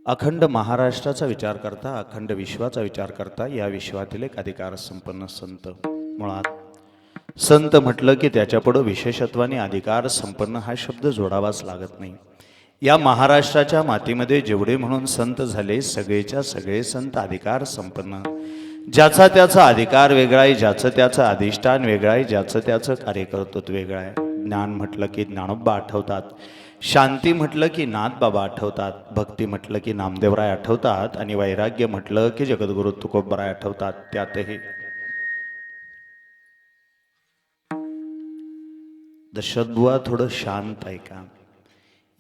अखंड महाराष्ट्राचा विचार करता, अखंड विश्वाचा विचार करता, या विश्वातील एक अधिकार संपन्न संत. मुळात संत म्हटलं की त्याच्यापुढं विशेषत्वाने अधिकार संपन्न हा शब्द जोडावाच लागत नाही. या महाराष्ट्राच्या मातीमध्ये जेवढे म्हणून संत झाले, सगळेच्या सगळे संत अधिकार संपन्न. ज्याचा त्याचा अधिकार वेगळा आहे, ज्याचं त्याचं अधिष्ठान वेगळं आहे, ज्याचं त्याचं कार्यकर्तृत्व वेगळं आहे. ज्ञान म्हटलं की ज्ञानोबा आठवतात, शांती म्हटलं की नाथबाबा आठवतात, भक्ती म्हटलं की नामदेवराय आठवतात, आणि वैराग्य म्हटलं की जगद्गुरु तुकोबराय आठवतात. त्यातही दशरथबुवा थोडं शांत आहे का?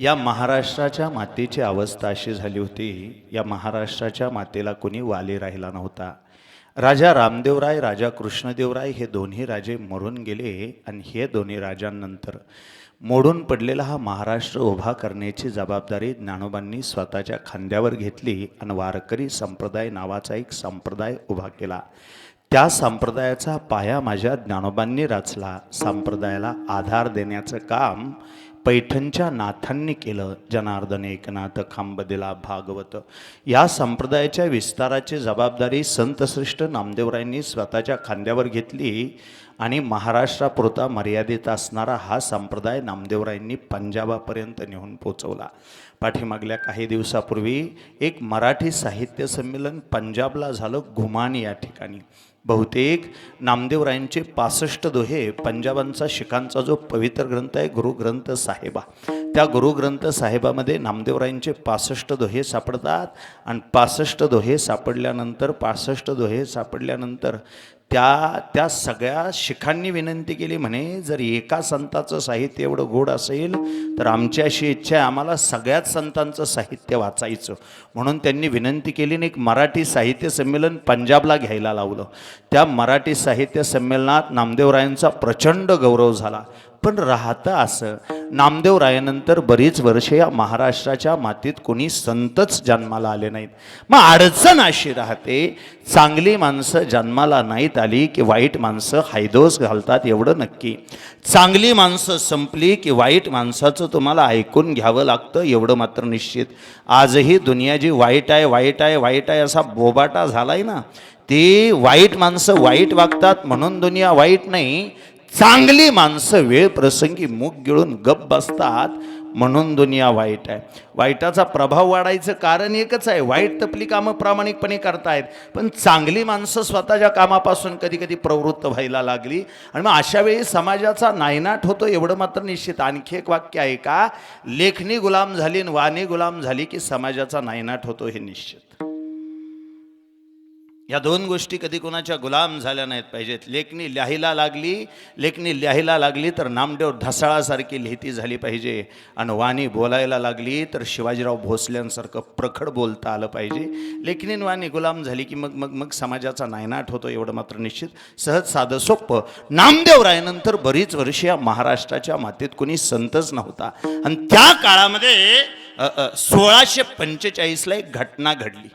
या महाराष्ट्राच्या मातीची अवस्था अशी झाली होती, या महाराष्ट्राच्या मातेला कोणी वाली राहिला नव्हता. राजा रामदेवराय, राजा कृष्णदेवराय हे दोन्ही राजे मरून गेले, आणि हे दोन्ही राजांनंतर मोडून पडलेला हा महाराष्ट्र उभा करण्याची जबाबदारी ज्ञानोबांनी स्वतःच्या खांद्यावर घेतली, आणि वारकरी संप्रदाय नावाचा एक संप्रदाय उभा केला. त्या संप्रदायाचा पाया माझ्या ज्ञानोबांनी रचला. संप्रदायाला आधार देण्याचं काम पैठणच्या नाथांनी केलं. जनार्दन एकनाथ खांब दिला भागवत. या संप्रदायाच्या विस्ताराची जबाबदारी संतश्रेष्ठ नामदेवरायांनी स्वतःच्या खांद्यावर घेतली, आणि महाराष्ट्रापुरता मर्यादित असणारा हा संप्रदाय नामदेवरायांनी पंजाबापर्यंत नेऊन पोचवला. पाठीमागल्या काही दिवसापूर्वी एक मराठी साहित्य संमेलन पंजाबला झालं, घुमान या ठिकाणी. बहुतेक नामदेवरायांचे 65 दोहे, पंजाबांचा शिखांचा जो पवित्र ग्रंथ आहे गुरुग्रंथ साहेबा, त्या गुरुग्रंथ साहेबामध्ये नामदेवरायांचे 65 दोहे सापडतात. आणि 65 दोहे सापडल्यानंतर त्या सगळ्या शिखांनी विनंती केली, म्हणे जर एका संताचं साहित्य एवढं गोड असेल तर आमची अशी इच्छा आहे, आम्हाला सगळ्याच संतांचं साहित्य वाचायचं. म्हणून त्यांनी विनंती केली आणि एक मराठी साहित्य संमेलन पंजाबला घ्यायला लावलं. त्या मराठी साहित्य संमेलनात नामदेवरायांचा प्रचंड गौरव झाला. पण राहतं असं, नामदेवरायानंतर बरीच वर्षे या महाराष्ट्राच्या मातीत कोणी संतच जन्माला आले नाहीत. मग अडचण अशी राहते, चांगली माणसं जन्माला नाहीत आली की वाईट माणसं हायदोस घालतात, एवढं नक्की. चांगली माणसं संपली की वाईट माणसाचं तुम्हाला ऐकून घ्यावं लागतं, एवढं मात्र निश्चित. आजही दुनिया जी वाईट आहे वाईट आहे वाईट आहे असा बोबाटा झालाय ना, ती वाईट माणसं वाईट वागतात म्हणून दुनिया वाईट नाही, चांगली माणसं वेळ प्रसंगी मुख गिळून गप्प बसतात म्हणून दुनिया वाईट आहे. वाईटाचा प्रभाव वाढायचं कारण एकच आहे, वाईट तपली कामं प्रामाणिकपणे करतायत, पण चांगली माणसं स्वतःच्या कामापासून कधी कधी प्रवृत्त व्हायला लागली, आणि मग अशा वेळी समाजाचा नायनाट होतो, एवढं मात्र निश्चित. आणखी एक वाक्य आहे का, लेखणी गुलाम झाली आणि वाणी गुलाम झाली की समाजाचा नायनाट होतो, हे निश्चित. या दोन गोष्टी कधी कोणाच्या गुलाम झाल्या नाहीत पाहिजेत. लेखणी लिहायला लागली तर नामदेव ढसाळासारखी लिहिती झाली पाहिजे, आणि वाणी बोलायला लागली तर शिवाजीराव भोसल्यांसारखं प्रखड बोलता आलं पाहिजे. लेखणी वाणी गुलाम झाली की मग समाजाचा नायनाट होतो, एवढं मात्र निश्चित. सहज साधं सोपं. नामदेवरायानंतर बरीच वर्षे या महाराष्ट्राच्या मातीत कोणी संतच नव्हता, आणि त्या काळामध्ये 1645ला एक घटना घडली.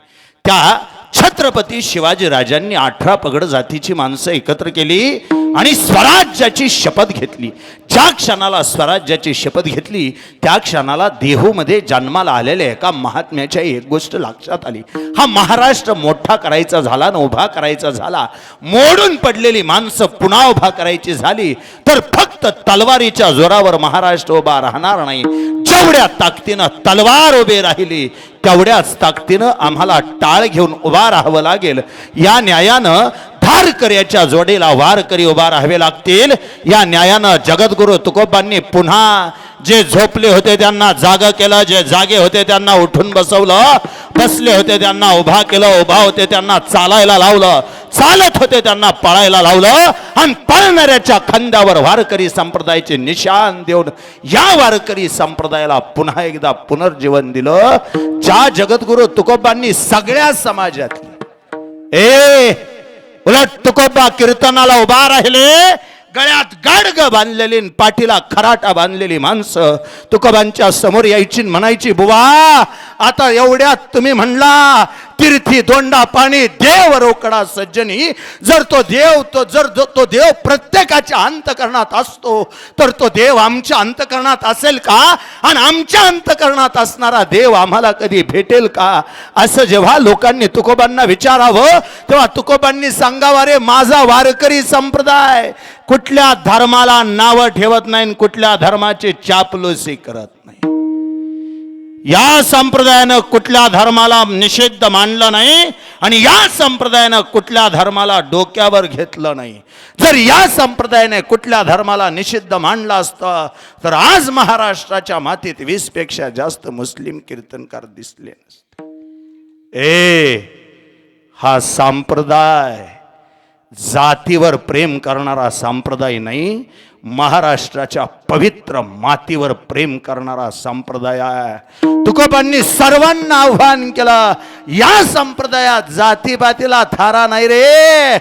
त्या छत्रपती शिवाजी राजांनी 18 पगड जातीची माणसं एकत्र केली आणि स्वराज्याची शपथ घेतली. ज्या क्षणाला स्वराज्याची शपथ घेतली त्या क्षणाला देहूमध्ये जन्माला आलेल्या एका महात्म्याच्या एक गोष्ट लक्षात आली. हा महाराष्ट्र मोठा करायचा झाला ना उभा करायचा झाला, मोडून पडलेली माणसं पुन्हा उभा करायची झाली तर फक्त तलवारीच्या जोरावर महाराष्ट्र उभा राहणार नाही. जेवढ्या ताकदीनं तलवार उभे राहिली तेवढ्याच ताकदीनं आम्हाला टाळ घेऊन उभा राहावं लागेल. या न्यायानं धारकऱ्याच्या जोडीला वारकरी उभा राहावे लागतील. या न्यायानं जगद्गुरु तुकोबांनी पुन्हा जे झोपले होते त्यांना जागा केलं, जे जागे होते त्यांना उठून बसवलं, बसले होते त्यांना उभा केलं, उभा होते त्यांना चालायला लावलं, चालत होते त्यांना पळायला लावलं, आणि पळणाऱ्याच्या खांद्यावर वारकरी संप्रदायाचे निशान देऊन या वारकरी संप्रदायाला पुन्हा एकदा पुनर्जीवन दिलं. ज्या जगद्गुरु तुकोबांनी सगळ्या समाजातली उलट तुकोबा कीर्तनाला उभा राहिले, गळ्यात गाडग बांधलेली, पाठीला खराटा बांधलेली माणसं तुकोबांच्या समोर यायची, म्हणायची, बुवा आता एवढ्यात तुम्ही म्हणला तीर्थी दोंडा पाणी देव रोकडा सज्जनी. जर तो देव प्रत्येकाच्या अंतकरणात असतो तर तो देव आमच्या अंतकरणात असेल का? आणि आमच्या अंतकरणात असणारा देव आम्हाला कधी भेटेल का? असं जेव्हा लोकांनी तुकोबांना विचारावं तेव्हा तुकोबांनी सांगावं, रे माझा वारकरी संप्रदाय कुठल्या धर्माला नावं ठेवत नाही, कुठल्या धर्माची चापलूसी करत नाही. या संप्रदायानं कुठल्या धर्माला निषिद्ध मानलं नाही आणि या संप्रदायानं कुठल्या धर्माला डोक्यावर घेतलं नाही. जर या संप्रदायाने कुठल्या धर्माला निषिद्ध मानलं असतं तर आज महाराष्ट्राच्या मातीत 20 पेक्षा जास्त मुस्लिम कीर्तनकार दिसले नसते. हा संप्रदाय जातीवर प्रेम करणारा संप्रदाय नाही, महाराष्ट्राच्या पवित्र मातीवर प्रेम करणारा संप्रदाय आहे. तुकोबांनी सर्वांना आव्हान केलं, या संप्रदायात जातीपातीला थारा नाही रे,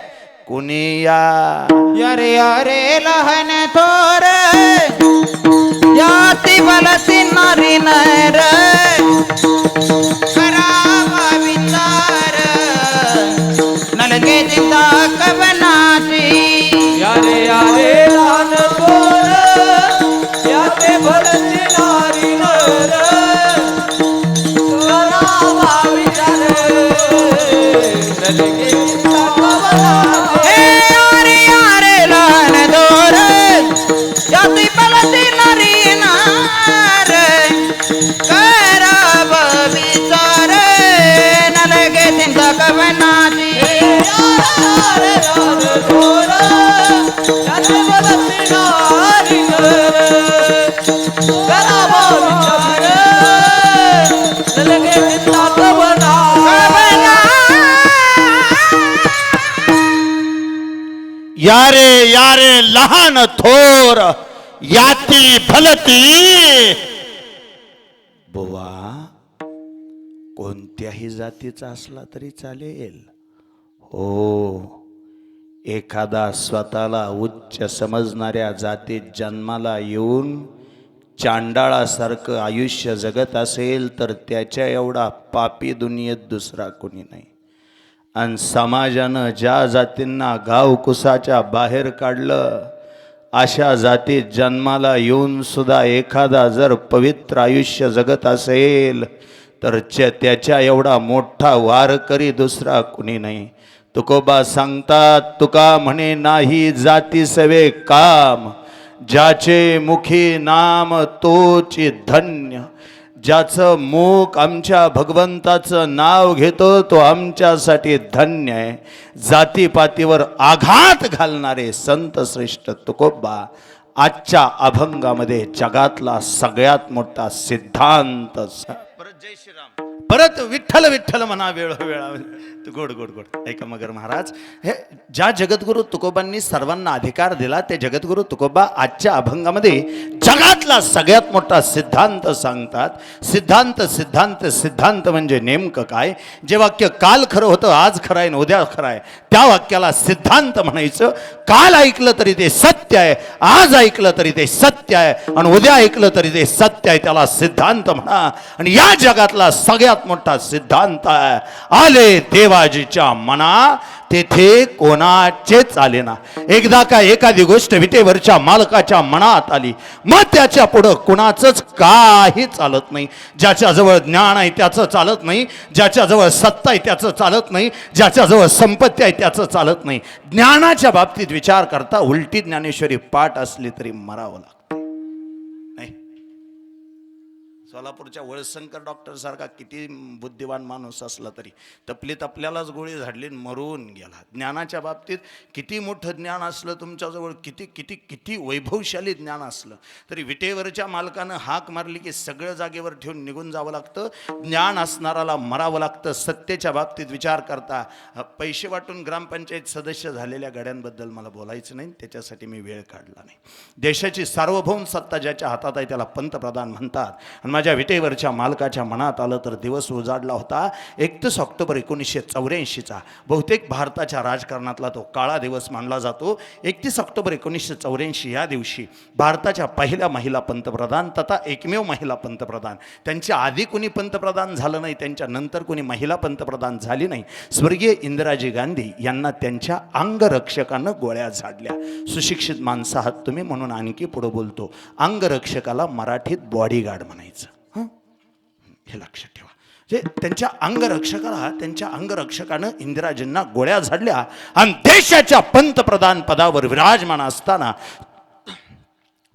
कुणी या रे अरे लहान थोर जाती बलती नारी नर करावा विचार नलगे जिंदा कवनाची. यारे यारे लहान थोर जाती बलती नारी नर करावा विचार नलगे जिंदा कवनाची. जाती बलती नारी नार करावा विचार नलगे जिंदा कवनाची. यारे लहान थोर याती भलती. बुवा कोणत्याही जातीचा असला तरी चालेल हो. एखादा स्वतःला उच्च समजणाऱ्या जातीत जन्माला येऊन चांडाळासारखं आयुष्य जगत असेल तर त्याच्या एवढा पापी दुनियेत दुसरा कोणी नाही. आणि समाजानं ज्या जातींना गावकुसाच्या बाहेर काढलं अशा जातीत जन्माला येऊन सुद्धा एखादा जर पवित्र आयुष्य जगत असेल तर त्याच्या एवढा मोठा वारकरी दुसरा कुणी नाही. तुकोबा सांगतात, तुका म्हणे नाही जाती सवे काम, ज्याचे मुखी नाम तोची धन्य. ज्याचं मुख आमच्या भगवंताचं नाव घेतो तो आमच्यासाठी धन्य आहे. जातीपातीवर आघात घालणारे संत श्रेष्ठ तुकोबा आजच्या अभंगामध्ये जगातला सगळ्यात मोठा सिद्धांत. परत जय श्रीराम, परत विठ्ठल विठ्ठल म्हणा वेळोवेळा. गोड गोड गोड ऐका मगर महाराज, हे ज्या जगद्गुरु तुकोबांनी सर्वांना अधिकार दिला ते जगद्गुरु तुकोबा आजच्या अभंगामध्ये जगातला सगळ्यात मोठा सिद्धांत सांगतात. सिद्धांत सिद्धांत सिद्धांत म्हणजे नेमकं काय? जे वाक्य काल खरं होतं, आज खरं आहे, उद्या खरं आहे, त्या वाक्याला सिद्धांत म्हणायचं. काल ऐकलं तरी ते सत्य आहे, आज ऐकलं तरी ते सत्य आहे आणि उद्या ऐकलं तरी ते सत्य आहे, त्याला सिद्धांत म्हणा. आणि या जगातला सगळ्यात मोठा सिद्धांत आहे, आले देवाजीच्या मना तेथे कोणाचेच आले ना. एकदा का एखादी गोष्ट विटेवरच्या मालकाच्या मनात आली मग त्याच्या पुढं कुणाचंच काही चालत नाही. ज्याच्याजवळ ज्ञान आहे त्याचं चालत नाही, ज्याच्याजवळ सत्ता आहे त्याचं चालत नाही, ज्याच्याजवळ संपत्ती आहे त्याचं चालत नाही. ज्ञानाच्या बाबतीत विचार करता उलटी ज्ञानेश्वरी पाठ असली तरी मरावं लागतं. सोलापूरच्या वळसंकर डॉक्टर सारखा किती बुद्धिवान माणूस असला तरी तपलीत आपल्यालाच गोळी झाडली मरून गेला. ज्ञानाच्या बाबतीत किती मोठं ज्ञान असलं तुमच्याजवळ, किती किती किती वैभवशाली ज्ञान असलं तरी विटेवरच्या मालकानं हाक मारली की सगळं जागेवर ठेवून निघून जावं लागतं. ज्ञान असणाराला मरावं लागतं. सत्तेच्या बाबतीत विचार करता पैसे वाटून ग्रामपंचायत सदस्य झालेल्या गड्यांबद्दल मला बोलायचं नाही, त्याच्यासाठी मी वेळ काढला नाही. देशाची सार्वभौम सत्ता ज्याच्या हातात आहे त्याला पंतप्रधान म्हणतात. आणि माझ्या विटेवरच्या मालकाच्या मनात आलं तर दिवस उजाडला होता 31 ऑक्टोबर 1984चा. बहुतेक भारताच्या राजकारणातला तो काळा दिवस मानला जातो. 31 ऑक्टोबर 1984 या दिवशी भारताच्या पहिल्या महिला पंतप्रधान तथा एकमेव महिला पंतप्रधान, त्यांच्या आधी कोणी पंतप्रधान झालं नाही, त्यांच्या नंतर कोणी महिला पंतप्रधान झाली नाही, स्वर्गीय इंदिराजी गांधी यांना त्यांच्या अंगरक्षकानं गोळ्या झाडल्या. सुशिक्षित माणसं आहात तुम्ही म्हणून आणखी पुढे बोलतो. अंगरक्षकाला मराठीत बॉडीगार्ड म्हणायचं. हे लक्षात ठेवा. जे त्यांच्या अंगरक्षकानं इंदिराजींना गोळ्या झाडल्या आणि देशाच्या पंतप्रधान पदावर विराजमान असताना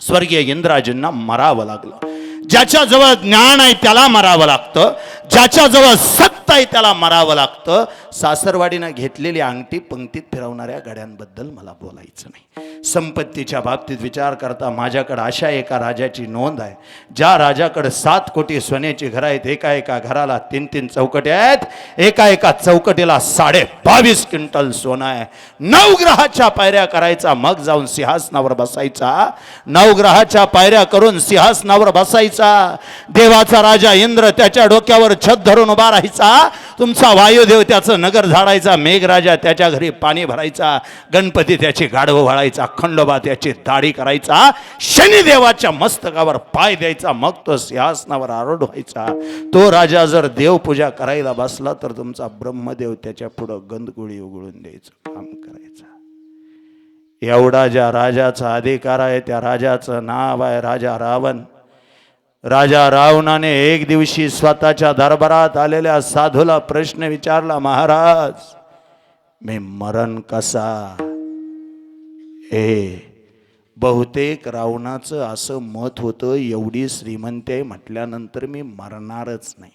स्वर्गीय इंदिराजींना मरावं लागलं. ज्याच्याजवळ ज्ञान आहे त्याला मरावं लागतं, ज्याच्याजवळ सत्ता आहे त्याला मरावं लागतं. सासरवाडीनं घेतलेली अंगठी पंक्तीत फिरवणाऱ्या गड्यांबद्दल मला बोलायचं नाही. संपत्तीच्या बाबतीत विचार करता माझ्याकडे अशा एका राजाची नोंद आहे, ज्या राजाकडे 7 कोटी सोन्याची घरं आहेत. एका एका घराला 3-3 चौकट्या आहेत. एका एका चौकटीला 22.5 क्विंटल सोनं आहे. 9 ग्रहाच्या पायऱ्या करायचा, मग जाऊन सिंहासनावर बसायचा. 9 ग्रहाच्या पायऱ्या करून सिंहासनावर बसायचा. देवाचा राजा इंद्र त्याच्या डोक्यावर छत धरून उभा राहायचा. तुमचा वायुदेव त्याचं नगर झाडायचा. मेघराजा त्याच्या घरी पाणी भरायचा. गणपती त्याची गाढवं वळायचा. खंडोबा त्याची दाढी करायचा. शनिदेवाच्या मस्तकावर पाय द्यायचा. मग तो सिंहासनावर आरूढ व्हायचा. तो राजा जर देवपूजा करायला बसला तर तुमचा ब्रह्मदेव त्याच्या पुढं गंधगुळी उघडून द्यायचं काम करायचं. एवढा ज्या राजाचा अधिकार आहे त्या राजाचं नाव आहे राजा रावण. राजा रावणाने एक दिवशी स्वतःच्या दरबारात आलेल्या साधूला प्रश्न विचारला, महाराज मी मरण कसा? बहुतेक रावणाचं असं मत होतं, एवढी श्रीमंती आहे म्हटल्यानंतर मी मरणारच नाही.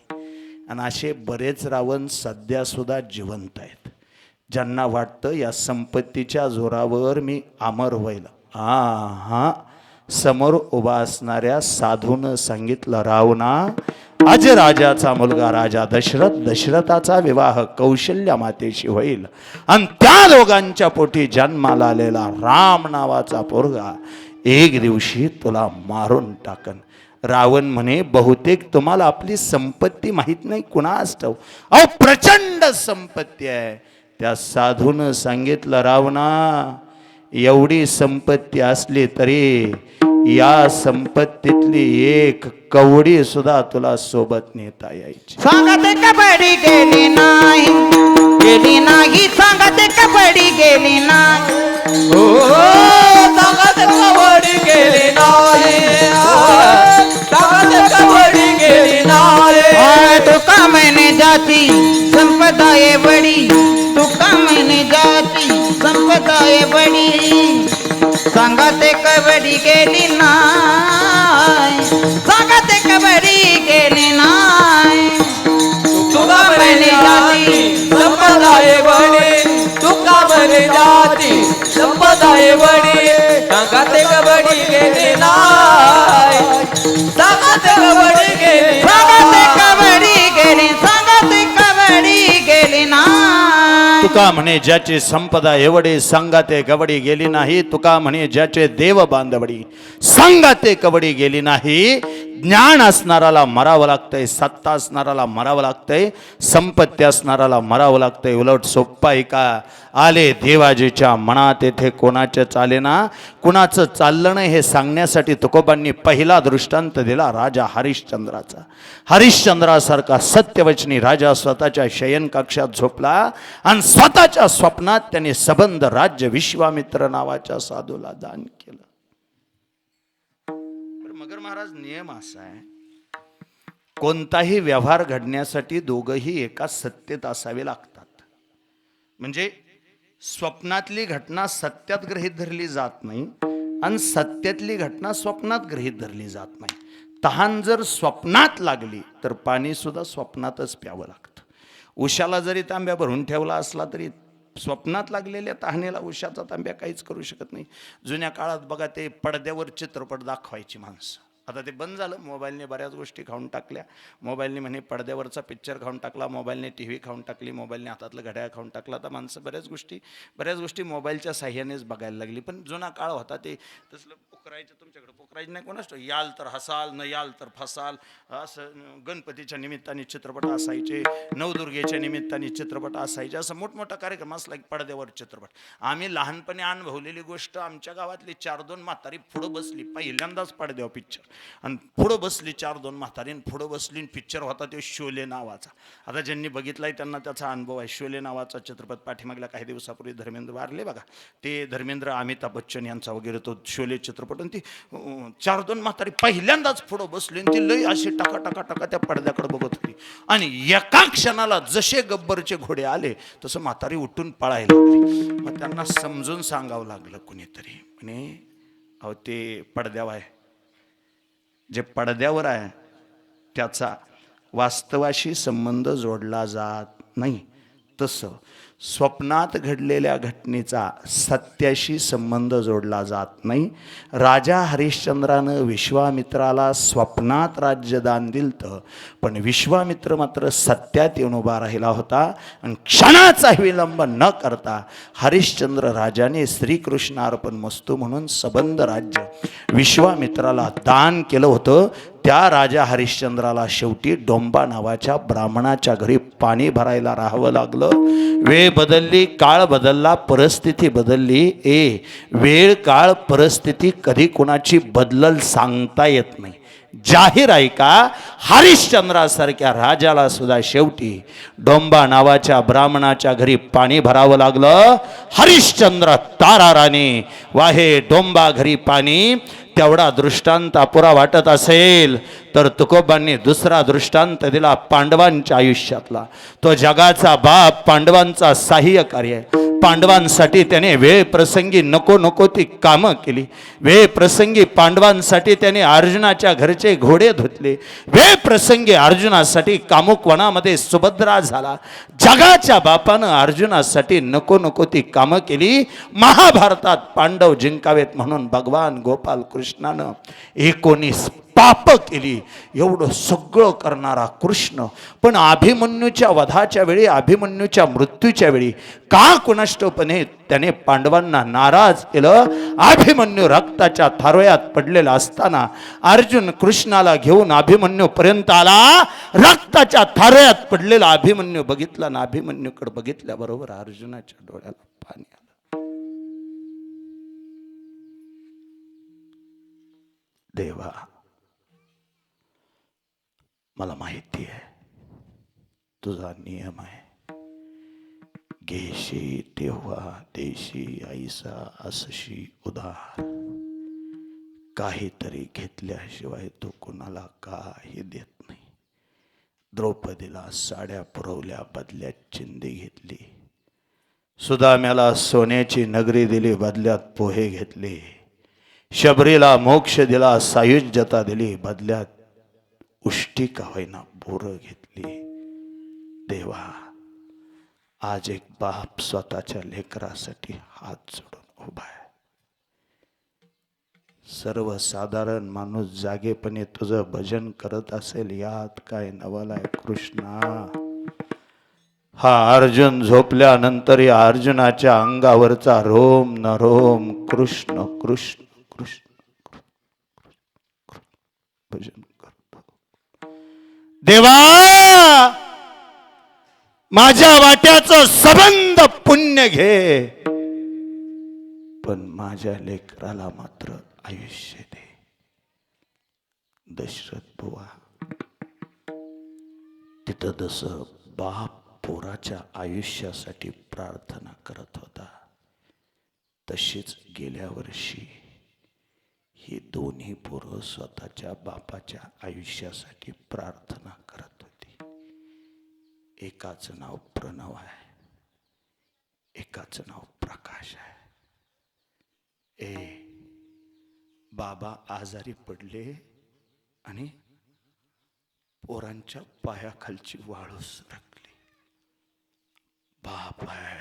आणि असे बरेच रावण सध्या सुद्धा जिवंत आहेत, ज्यांना वाटतं या संपत्तीच्या जोरावर मी अमर होईल. समोर उभा असणाऱ्या साधूनं सांगितलं, रावणा, अजराजाचा मुलगा राजा दशरथाचा विवाह कौशल्या मातेशी होईल आणि त्या दोघांच्या पोटी जन्माला आलेला राम नावाचा पोरगा एक दिवशी तुला मारून टाकन. रावण म्हणे, बहुतेक तुम्हाला आपली संपत्ती माहित नाही, कुणास ठाऊक, अहो प्रचंड संपत्ती आहे. त्या साधूनं सांगितलं, रावणा, एवढी संपत्ती असली तरी या संपत्तीतली एक कवडी सुद्धा तुला सोबत नेता यायची. सांगते कबड्डी गेली नाही, गेली नाही. सांगते कबड्डी गेली नाही. सांगत कबड्डी गेली नाही. सांगत कबड्डी गेली नाही. तुका मैंने जाती संपदा ये बड़ी, तुका मैंने जाती संपदा ये बड़ी. सांगते कबड्डी गेली नाही. सांगते कबड्डी गेली नाही. तुका म्हणे जाती संपदा ये बडी, तुका म्हणे जाती संपदा ये बडी. सांगत कबड्डी गेली नाही. सांगत कबड्डी गेली. सांगते कबड्डी गेली. सांगते कबड्डी गेली नाही. तुका म्हणे ज्याची संपदा एवढी, सांगाते कबडी गेली नाही. तुका म्हणे ज्याचे देव बांधवडी, सांगाते कबडी गेली नाही. ज्ञान असणाराला मरावं लागतंय, सत्ता असणाराला मरावं लागतंय, संपत्ती असणाराला मरावं लागतंय. उलट सोप्पा आहे का? आले देवाजीच्या मनात येथे कोणाचे चालेना, कुणाचं चाललं नाही हे सांगण्यासाठी तुकोबांनी पहिला दृष्टांत दिला राजा हरिश्चंद्राचा. हरिश्चंद्रासारखा सत्यवचनी राजा स्वतःच्या शयन कक्षात झोपला आणि स्वतःच्या स्वप्नात त्याने सबंध राज्य विश्वामित्र नावाच्या साधूला दान केलं. मगर महाराज, नियम असा आहे, कोणताही व्यवहार घडण्यासाठी दोघंही एका सत्तेत असावे लागतात. म्हणजे स्वप्नातली घटना सत्यात गृहीत धरली जात नाही आणि सत्यातली घटना स्वप्नात गृहीत धरली जात नाही. तहान जर स्वप्नात लागली तर पाणी सुद्धा स्वप्नातच प्यावं लागतं. उशाला जरी तांब्या भरून ठेवला असला तरी स्वप्नात लागलेल्या तहानेला उशाचा तांब्या काहीच करू शकत नाही. जुन्या काळात बघा, ते पडद्यावर चित्रपट दाखवायची माणसं. आता ते बंद झालं. मोबाईलने बऱ्याच गोष्टी खाऊन टाकल्या. मोबाईलने म्हणे पडद्यावरचा पिक्चर खाऊन टाकला, मोबाईलने टी व्ही खाऊन टाकली, मोबाईलने हातातलं घड्याळ खाऊन टाकला. तर माणसं बऱ्याच गोष्टी मोबाईलच्या साह्यानेच बघायला लागली. पण जुना काळ होता ते तसलं पोखरायचं. तुमच्याकडे पोखरायचं नाही कोणाच, याल तर हसाल, न याल तर फसाल, असं गणपतीच्या निमित्ताने चित्रपट असायचे, नवदुर्गेच्या निमित्ताने चित्रपट असायचे, असं मोठमोठा कार्यक्रम असला की पडद्यावर चित्रपट. आम्ही लहानपणी अनुभवलेली गोष्ट, आमच्या गावातली 4-2 म्हातारी पुढं बसली, पहिल्यांदाच पडद्यावर पिक्चर, आणि पुढं बसली 4-2 म्हातारी, पुढं बसली, पिक्चर होता तो शोले नावाचा. आता ज्यांनी बघितलाय त्यांना त्याचा अनुभव आहे. शोले नावाचा चित्रपट, पाठीमागल्या काही दिवसापूर्वी धर्मेंद्र वारले बघा, ते धर्मेंद्र अमिताभ बच्चन यांचा वगैरे तो शोले चित्रपट. आणि ती 4-2 म्हातारी पहिल्यांदाच पुढं बसली, आणि ती लई अशी टाका टाका टाका त्या पडद्याकडे बघत होती. आणि एका क्षणाला जसे गब्बरचे घोडे आले तसं म्हातारी उठून पळायला लागली. मग त्यांना समजून सांगावं लागलं कुणीतरी, म्हणे अहो ते पडद्यावर आहे, जे पडद्यावर आहे त्याचा वास्तवाशी संबंध जोडला जात नाही. तसं स्वप्नात घडलेल्या घटनेचा सत्याशी संबंध जोडला जात नाही. राजा हरिश्चंद्रानं विश्वामित्राला स्वप्नात राज्यदान दिलतं, पण विश्वामित्र मात्र सत्यात येऊन उभा राहिला होता. आणि क्षणाचा विलंब न करता हरिश्चंद्र राजाने श्रीकृष्णार्पण मस्तू म्हणून सबंध राज्य विश्वामित्राला दान केलं होतं. त्या राजा हरिश्चंद्राला शेवटी डोंबा नावाच्या ब्राह्मणाच्या घरी पाणी भरायला राहावं लागलं. वेळ बदलली, काळ बदलला, परिस्थिती बदलली. वेळ काळ परिस्थिती कधी कुणाची बदलल सांगता येत नाही. जाहीर आहे का, हरिश्चंद्रासारख्या राजाला सुद्धा शेवटी डोंबा नावाच्या ब्राह्मणाच्या घरी पाणी भरावं लागलं. हरिश्चंद्र ताराराने वाहे डोंबा घरी पाणी. तेवढा दृष्टांत अपुरा वाटत असेल तर तुकोबांनी दुसरा दृष्टांत दिला पांडवांच्या आयुष्यातला. तो जगाचा बाप, पांडवांचा सहाय्यकारी आहे. पांडवांसाठी त्याने वेळ प्रसंगी नको नको ती कामं केली. वेळ प्रसंगी पांडवांसाठी त्याने अर्जुनाच्या घरचे घोडे धुतले. वेळ प्रसंगी अर्जुनासाठी कामुक वनामध्ये सुभद्रा झाला. जगाच्या बापानं अर्जुनासाठी नको नको ती कामं केली. महाभारतात पांडव जिंकावेत म्हणून भगवान गोपाल कृष्णानं 19 पाप केली. एवढं सगळं करणारा कृष्ण पण अभिमन्यूच्या वधाच्या वेळी, अभिमन्यूच्या मृत्यूच्या वेळी का कुणाष्टपणे त्याने पांडवांना नाराज केलं. अभिमन्यू रक्ताच्या थारोळ्यात पडलेला असताना अर्जुन कृष्णाला घेऊन अभिमन्यू पर्यंत आला. रक्ताच्या थारोळ्यात पडलेला अभिमन्यू बघितला ना, अभिमन्यूकडे बघितल्याबरोबर अर्जुनाच्या डोळ्याला पाणी आलं. देवा, मला माहिती आहे तुझा नियम आहे, घेशी तेव्हा देशी ऐसा असशी उधार. काहीतरी घेतल्याशिवाय तू कुणाला काही देत नाही. द्रौपदीला साड्या पुरवल्या, बदल्यात चिंदी घेतली. सुदाम्याला सोन्याची नगरी दिली, बदल्यात पोहे घेतले. शबरीला मोक्ष दिला, सायुज्यता दिली, बदल्यात उष्टी का होईना बोरं घेतली. देवा, आज एक बाप स्वतःच्या लेकरासाठी हात जोडून उभा आहे. सर्वसाधारण माणूस जागेपणे तुझं भजन करत असेल, यात काय नवल आहे कृष्णा. हा अर्जुन झोपल्यानंतर या अर्जुनाच्या अंगावरचा रोम न रोम कृष्ण कृष्ण कृष्ण भजन करतो. देवा, माझ्या वाट्याचं सबंध पुण्य घे, पण माझ्या लेकराला मात्र आयुष्य दे. दशरथ बुवा, तिथं जसं बाप पोराच्या आयुष्यासाठी प्रार्थना करत होता, तशीच गेल्या वर्षी ही दोन्ही पोरं स्वतःच्या बापाच्या आयुष्यासाठी प्रार्थना करत होती. एकाचं नाव प्रणव आहे, एकाचं नाव प्रकाश आहे. बाबा आजारी पडले आणि पोरांच्या पायाखालची वाळू सरकली. बाप आहे,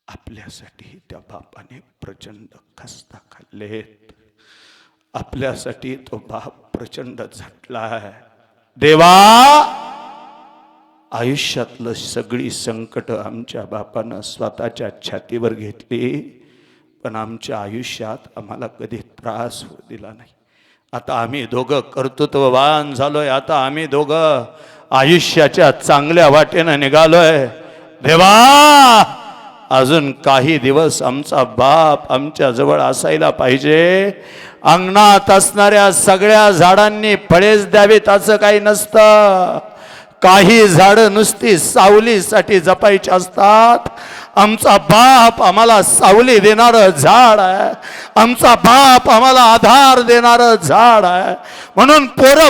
आपल्यासाठी त्या बापाने प्रचंड खस्ता खाल्लेत. आपल्यासाठी तो बाप प्रचंड झटला आहे. देवा, आयुष्यातलं सगळी संकट आमच्या बापानं स्वतःच्या छातीवर घेतली, पण आमच्या आयुष्यात आम्हाला कधी त्रास होऊ दिला नाही. आता आम्ही दोघं कर्तृत्ववान झालोय. आता आम्ही दोघं आयुष्याच्या चांगल्या वाटेनं निघालोय. देवा, अजून काही दिवस आमचा बाप आमच्या जवळ असायला पाहिजे. अंगणात असणाऱ्या सगळ्या झाडांनी फळेच द्यावीत असं काही नसतं. काही झाडं नुसती सावलीसाठी जपायची असतात. आमचा बाप आम्हाला सावली देणारं झाड आहे. आमचा बाप आम्हाला आधार देणारं झाड आहे. म्हणून पोरं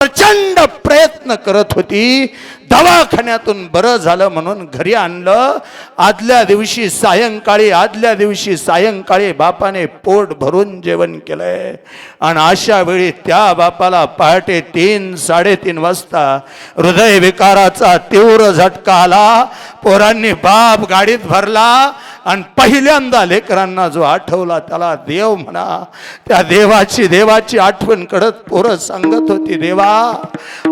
प्रचंड प्रयत्न करत होती. दवाखान्यातून बरं झालं म्हणून घरी आणलं. आदल्या दिवशी सायंकाळी बापाने पोट भरून जेवण केलंय. आणि अशा वेळी त्या बापाला पहाटे 3-3:30 वाजता हृदयविकाराचा तीव्र झटका आला. पोरांनी बाप गाडीत भरला आणि पहिल्यांदा लेकरांना जो आठवला त्याला देव म्हणा. त्या देवाची आठवण करत पोरं सांगत होती, देवा,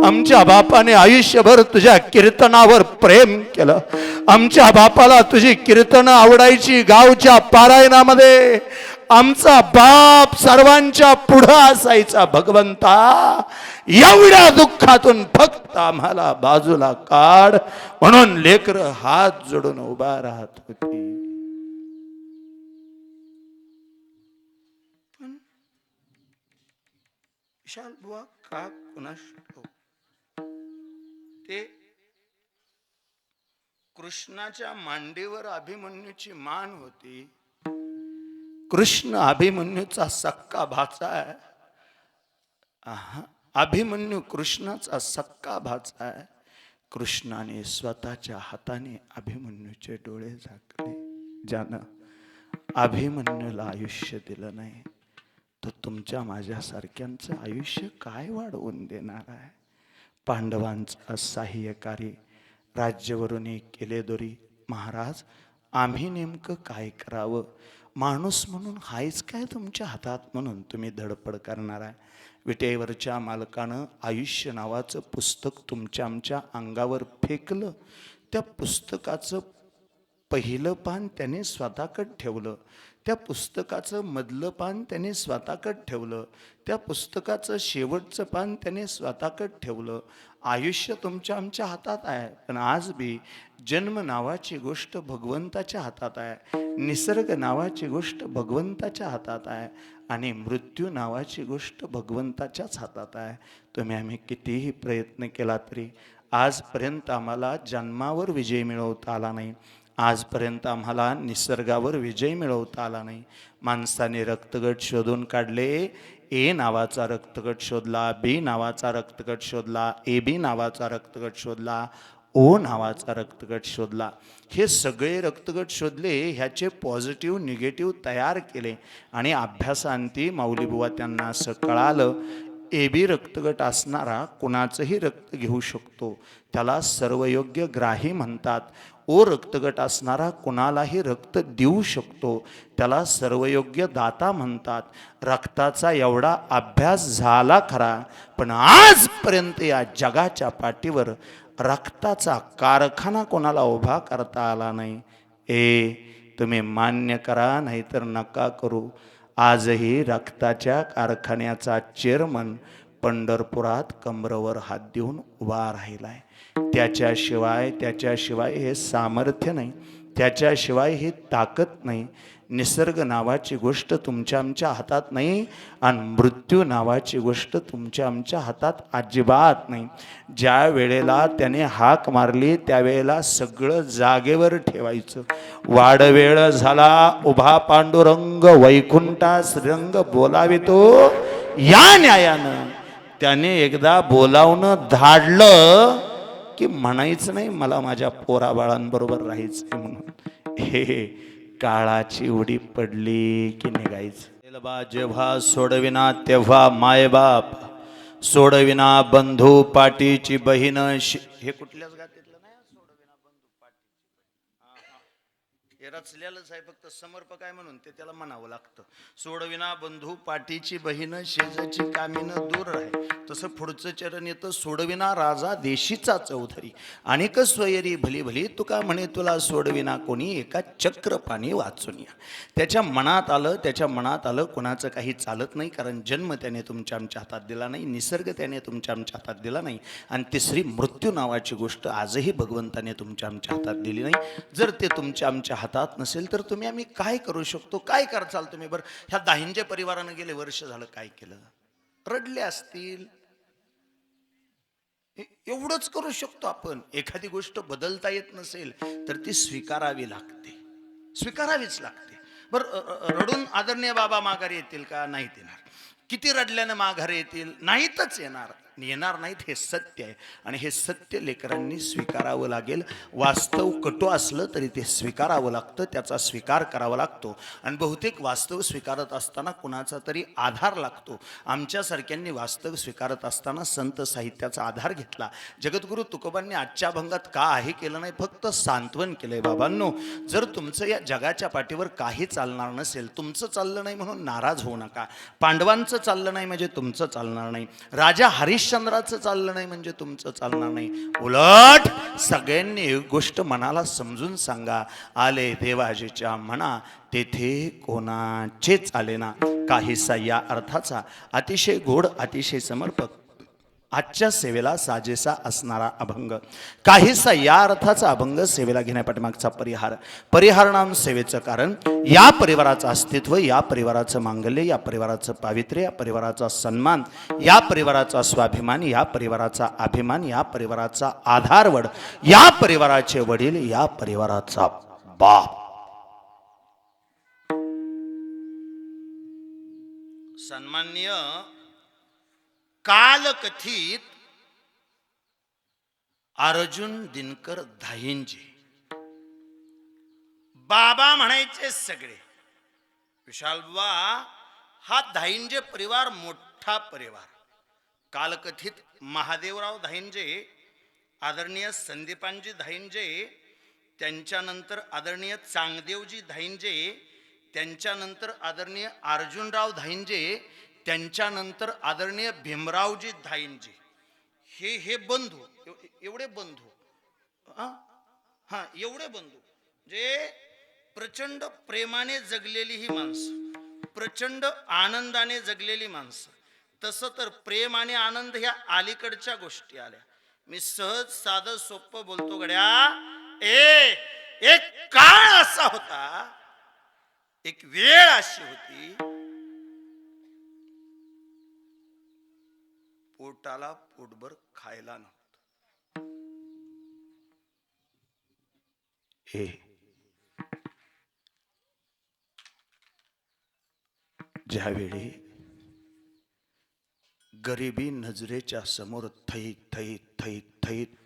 आमच्या बापाने आयुष्यभर तुझ्या कीर्तनावर प्रेम केलं. आमच्या बापाला तुझी कीर्तनं आवडायची. गावच्या पारायणामध्ये आमचा बाप सर्वांच्या पुढं असायचा. भगवंता, एवढ्या दुःखातून फक्त आम्हाला बाजूला काढ. म्हणून लेकरं हात जोडून उभा राहत होती. पण विशाल बुवा का कुणास ठाऊक ते कृष्णाच्या मांडीवर अभिमन्यूची मान होती. कृष्ण अभिमन्यूचा सक्का भाचा आहे. अभिमन्यू कृष्णाचा सक्का भाचा आहे. कृष्णाने स्वतःच्या हाताने अभिमन्यूचे डोळे झाकले. ज्यानं अभिमन्यूला आयुष्य दिलं नाही, तो तुमच्या माझ्यासारख्यांचं आयुष्य काय वाढवून देणार आहे. पांडवांचा सहाय्यकारी राज्यवरून केले दोरी. महाराज, आम्ही नेमकं काय करावं. माणूस म्हणून हायच काय तुमच्या हातात म्हणून तुम्ही धडपड करणार आहे. विटेवरच्या मालकानं आयुष्य नावाचं पुस्तक तुमच्या आमच्या अंगावर फेकलं. त्या पुस्तकाचं पहिलं पान त्याने स्वतःकडे ठेवलं. त्या पुस्तकाचं मधलं पान त्याने स्वतःकडे ठेवलं. त्या पुस्तकाचं शेवटचं पान त्याने स्वतःकडे ठेवलं. आयुष्य तुमच्या आमच्या हातात आहे. पण आज बी जन्म नावाची गोष्ट भगवंताच्या हातात आहे. निसर्ग नावाची गोष्ट भगवंताच्या हातात आहे. आणि मृत्यू नावाची गोष्ट भगवंताच्याच हातात आहे. तुम्ही आम्ही कितीही प्रयत्न केला तरी आजपर्यंत आम्हाला जन्मावर विजय मिळवता आला नाही. आजपर्यंत आम्हाला निसर्गावर विजय मिळवता आला नाही. माणसाने रक्तगट शोधून काढले. ए नावाचा रक्तगट शोधला, बी नावाचा रक्तगट शोधला, AB नावाचा रक्तगट शोधला, O नावाचा रक्तगट शोधला. हे सगळे रक्तगट शोधले. ह्याचे पॉझिटिव्ह निगेटिव्ह तयार केले. आणि अभ्यासांती माऊलीबुवा त्यांना असं कळालं, AB रक्तगट असणारा कुणाचंही रक्त घेऊ शकतो. त्याला सर्वयोग्य ग्राही म्हणतात. O रक्तगट असणारा कुणालाही रक्त देऊ शकतो. त्याला सर्वयोग्य दाता म्हणतात. रक्ताचा एवढा अभ्यास झाला खरा, पण आजपर्यंत या जगाच्या पाठीवर रक्ताचा कारखाना कोणाला उभा करता आला नाही. तुम्ही मान्य करा, नाहीतर नका करू. आजही रक्ताच्या कारखान्याचा चेअरमन पंढरपुरात कमरेवर हात देऊन उभा राहिलाय. त्याच्याशिवाय हे सामर्थ्य नाही. त्याच्याशिवाय ही ताकद नाही. निसर्ग नावाची गोष्ट तुमच्या आमच्या हातात नाही. आणि मृत्यू नावाची गोष्ट तुमच्या आमच्या हातात अजिबात नाही. ज्या वेळेला त्याने हाक मारली त्यावेळेला सगळं जागेवर ठेवायचं. वाडवेळ झाला उभा पांडुरंग, वैकुंठा श्रीरंग बोलावितो या न्यायानं. त्याने एकदा बोलावणं धाडलं की म्हणायचं नाही मला माझ्या पोराबाळांबरोबर राहायचं म्हणून. हे काळाची उडी पडली की निघायचं. जेव्हा सोडविना तेव्हा मायबाप, सोडविना बंधू पाटीची बहीण. हे कुठल्याच गातीतलं नाही. सोडविना बंधू पाटी. हे रचलेलंच आहे, फक्त समर्पक आहे म्हणून ते त्याला म्हणावं लागतं. सोडविना बंधू पाठीची बहीण, शेजाची कामीन दूर राहे. तसं पुढचं चरण येतं, सोडविना राजा देशीचा चौधरी, अनेक स्वयरी भली भली तुका म्हणे तुला सोडविना कोणी, एका चक्र पाणी वाचून या. त्याच्या मनात आलं कोणाचं काही चालत नाही, कारण जन्म त्याने तुमच्या आमच्या हातात दिला नाही, निसर्ग त्याने तुमच्या आमच्या हातात दिला नाही, आणि तिसरी मृत्यू नावाची गोष्ट आजही भगवंताने तुमच्या आमच्या हातात दिली नाही. जर ते तुमच्या आमच्या हातात नसेल तर तुम्ही आम्ही काय करू शकतो? काय करचाल तुम्ही? बरं, ह्या दाहिंजे परिवारानं गेले वर्ष झालं काय केलं? रडले असतील. एवढंच करू शकतो आपण. एखादी गोष्ट बदलता येत नसेल तर ती स्वीकारावी लागते. बरं, रडून आदरणीय बाबा माघारी येतील का? नाहीत येणार. किती रडल्यानं माघारी येतील? नाहीतच येणार नाहीत. हे सत्य आहे, आणि हे सत्य लेकरांनी स्वीकारावं लागेल. वास्तव कटू असलं तरी ते स्वीकारावं लागतं, त्याचा स्वीकार करावा लागतो. आणि बहुतेक वास्तव स्वीकारत असताना कुणाचा तरी आधार लागतो. आमच्यासारख्यांनी वास्तव स्वीकारत असताना संत साहित्याचा आधार घेतला. जगद्गुरु तुकोबांनी आजच्या अभंगात का आहे केलं नाही, फक्त सांत्वन केलंय. बाबांनो, जर तुमचं या जगाच्या पाठीवर काही चालणार नसेल, तुमचं चाललं नाही म्हणून नाराज होऊ नका. पांडवांचं चाललं नाही म्हणजे तुमचं चालणार नाही. राजा हरिश्चंद्राचं चाललं नाही म्हणजे तुमचं चालणार नाही. उलट सगळ्यांनी एक गोष्ट मनाला समजून सांगा, आले देवाजीच्या म्हणा तेथे कोणाचे चालेना. काहीसा या अर्थाचा अतिशय गोड, अतिशय समर्पक, आजच्या सेवेला साजेसा असणारा अभंग. काहीसा या अर्थाचा अभंग सेवेला घेण्यापाठीमागचा परिहार नाम सेवेचं कारण, या परिवाराचं अस्तित्व, या परिवाराचं मांगल्य, या परिवाराचं पावित्र्य, या परिवाराचा सन्मान, या परिवाराचा स्वाभिमान, या परिवाराचा अभिमान, या परिवाराचा आधारवड, या परिवाराचे वडील, या परिवाराचा बाप. सन्माननीय कालकथित अर्जुन दिनकर धाईंजी बाबा म्हणायचे सगळे. विशालबुवा हा धाईंजे परिवार मोठा परिवार. कालकथित महादेवराव धाईंजे, आदरणीय संदीपानजी धाईंजे, त्यांच्यानंतर आदरणीय चांगदेवजी धाईंजे, त्यांच्यानंतर आदरणीय अर्जुनराव धाईंजे, त्यांच्यानंतर आदरणीय भीमरावजी धाईंजी. हे बंधू, एवढे बंधू, एवढे बंधू, जे प्रचंड प्रेमाने जगलेली ही माणसं, प्रचंड आनंदाने जगलेली माणसं. तसं तर प्रेम आणि आनंद ह्या अलीकडच्या गोष्टी आल्या. मी सहज साधं सोपं बोलतो गड्या. एक काळ असा होता, एक वेळ अशी होती, पोटाला पोटभर खायला नव्हतं. ज्यावेळी गरिबी नजरेच्या समोर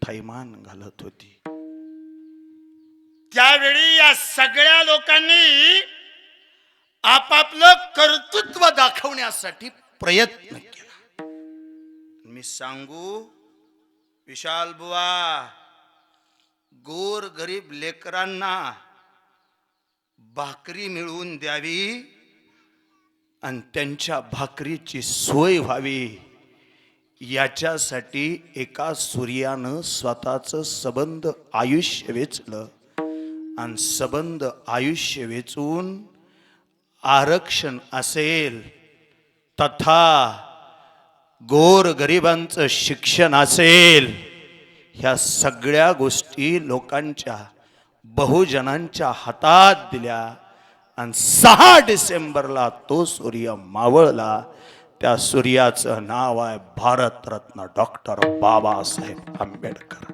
थैमान घालत होती, त्यावेळी या सगळ्या लोकांनी आपापलं कर्तृत्व दाखवण्यासाठी प्रयत्न केला. मी सांगू विशाल बुवा, गोर गरीब लेकरांना भाकरी मिळवून द्यावी आणि त्यांच्या भाकरीची सोय व्हावी, याच्यासाठी एका सूर्यानं स्वतःचं सबंध आयुष्य वेचलं. आणि सबंध आयुष्य वेचून आरक्षण असेल, तथा गोर गरिबांचं शिक्षण असेल, ह्या सगळ्या गोष्टी लोकांच्या, बहुजनांच्या हातात दिल्या. आणि 6 डिसेंबरला तो सूर्य मावळला. त्या सूर्याचं नाव आहे भारतरत्न डॉक्टर बाबासाहेब आंबेडकर.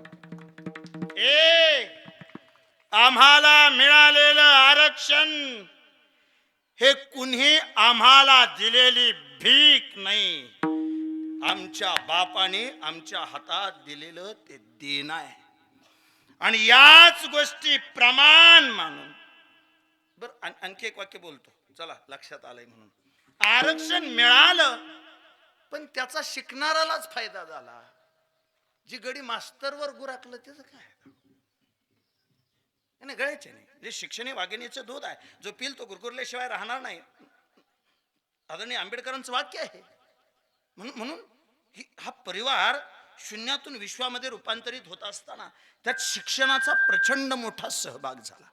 आम्हाला मिळालेलं आरक्षण हे कुणी आम्हाला दिलेली भीक नाही, आमच्या बापाने आमच्या हातात दिलेलं ते देणं आहे. आणि याच गोष्टी प्रमाण मानून, बरं आणखी एक वाक्य बोलतो, चला लक्षात आलंय म्हणून. आरक्षण मिळालं, पण त्याचा शिकणारालाच फायदा झाला. जी गडी मास्तरवर गुराकलं त्याचं काय? नाही गळायचे नाही. जे शिक्षण वाघिणीचं दूध आहे, जो पिल तो गुरगुरल्याशिवाय राहणार नाही, आदरणीय आंबेडकरांचं वाक्य आहे. म्हणून हा परिवार शून्यातून विश्वामध्ये रूपांतरित होत असताना त्यात शिक्षणाचा प्रचंड मोठा सहभाग झाला.